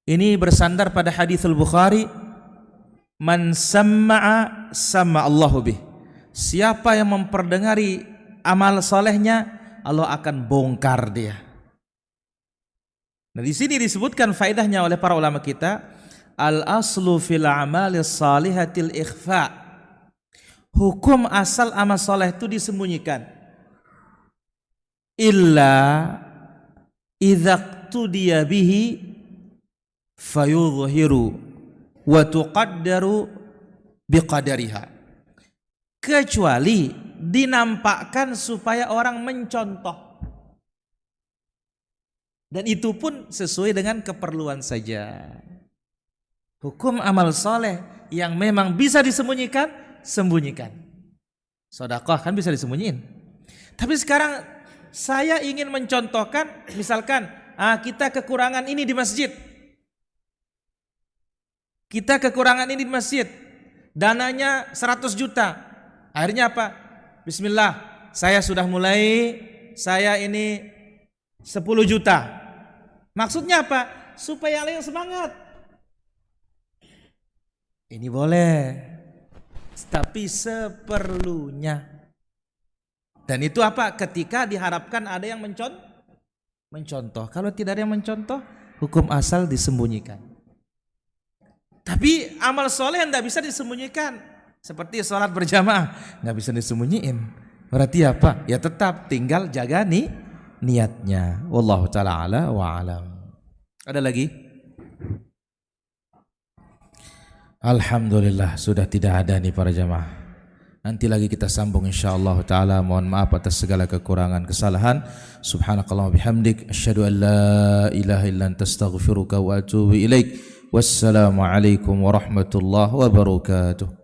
Ini bersandar pada haditsul Bukhari, man samma'a samma Allahu bih. Siapa yang memperdengari amal solehnya, Allah akan bongkar dia. Nah, di sini disebutkan faedahnya oleh para ulama kita, al aslu fil a'malis salihatil ikhfa. Hukum asal amal saleh itu disembunyikan. Illa idza qtudiya bihi fayudhiru wa tuqaddaru biqadariha. Kecuali dinampakkan supaya orang mencontoh, dan itu pun sesuai dengan keperluan saja. Hukum amal soleh yang memang bisa disembunyikan, sembunyikan. Sedekah kan bisa disembunyiin. Tapi sekarang saya ingin mencontohkan, misalkan kita kekurangan ini di masjid, dananya 100 juta. Akhirnya apa? Bismillah, saya sudah mulai, saya ini 10 juta. Maksudnya apa? Supaya yang semangat. Ini boleh, tapi seperlunya. Dan itu apa? Ketika diharapkan ada yang mencontoh. Kalau tidak ada yang mencontoh, hukum asal disembunyikan. Tapi amal soleh tidak bisa disembunyikan. Seperti sholat berjamaah, nggak bisa disembunyiin. Berarti apa? Ya tetap tinggal jaga niatnya. Wallahu ta'ala ala wa alam. Ada lagi? Alhamdulillah sudah tidak ada nih para jamaah. Nanti lagi kita sambung insyaallah ta'ala. Mohon maaf atas segala kekurangan kesalahan. Subhanakallah bihamdik, asyhadu an la ilaha illa anta astaghfiruka wa atubu ilaik. Wassalamualaikum warahmatullahi wabarakatuh.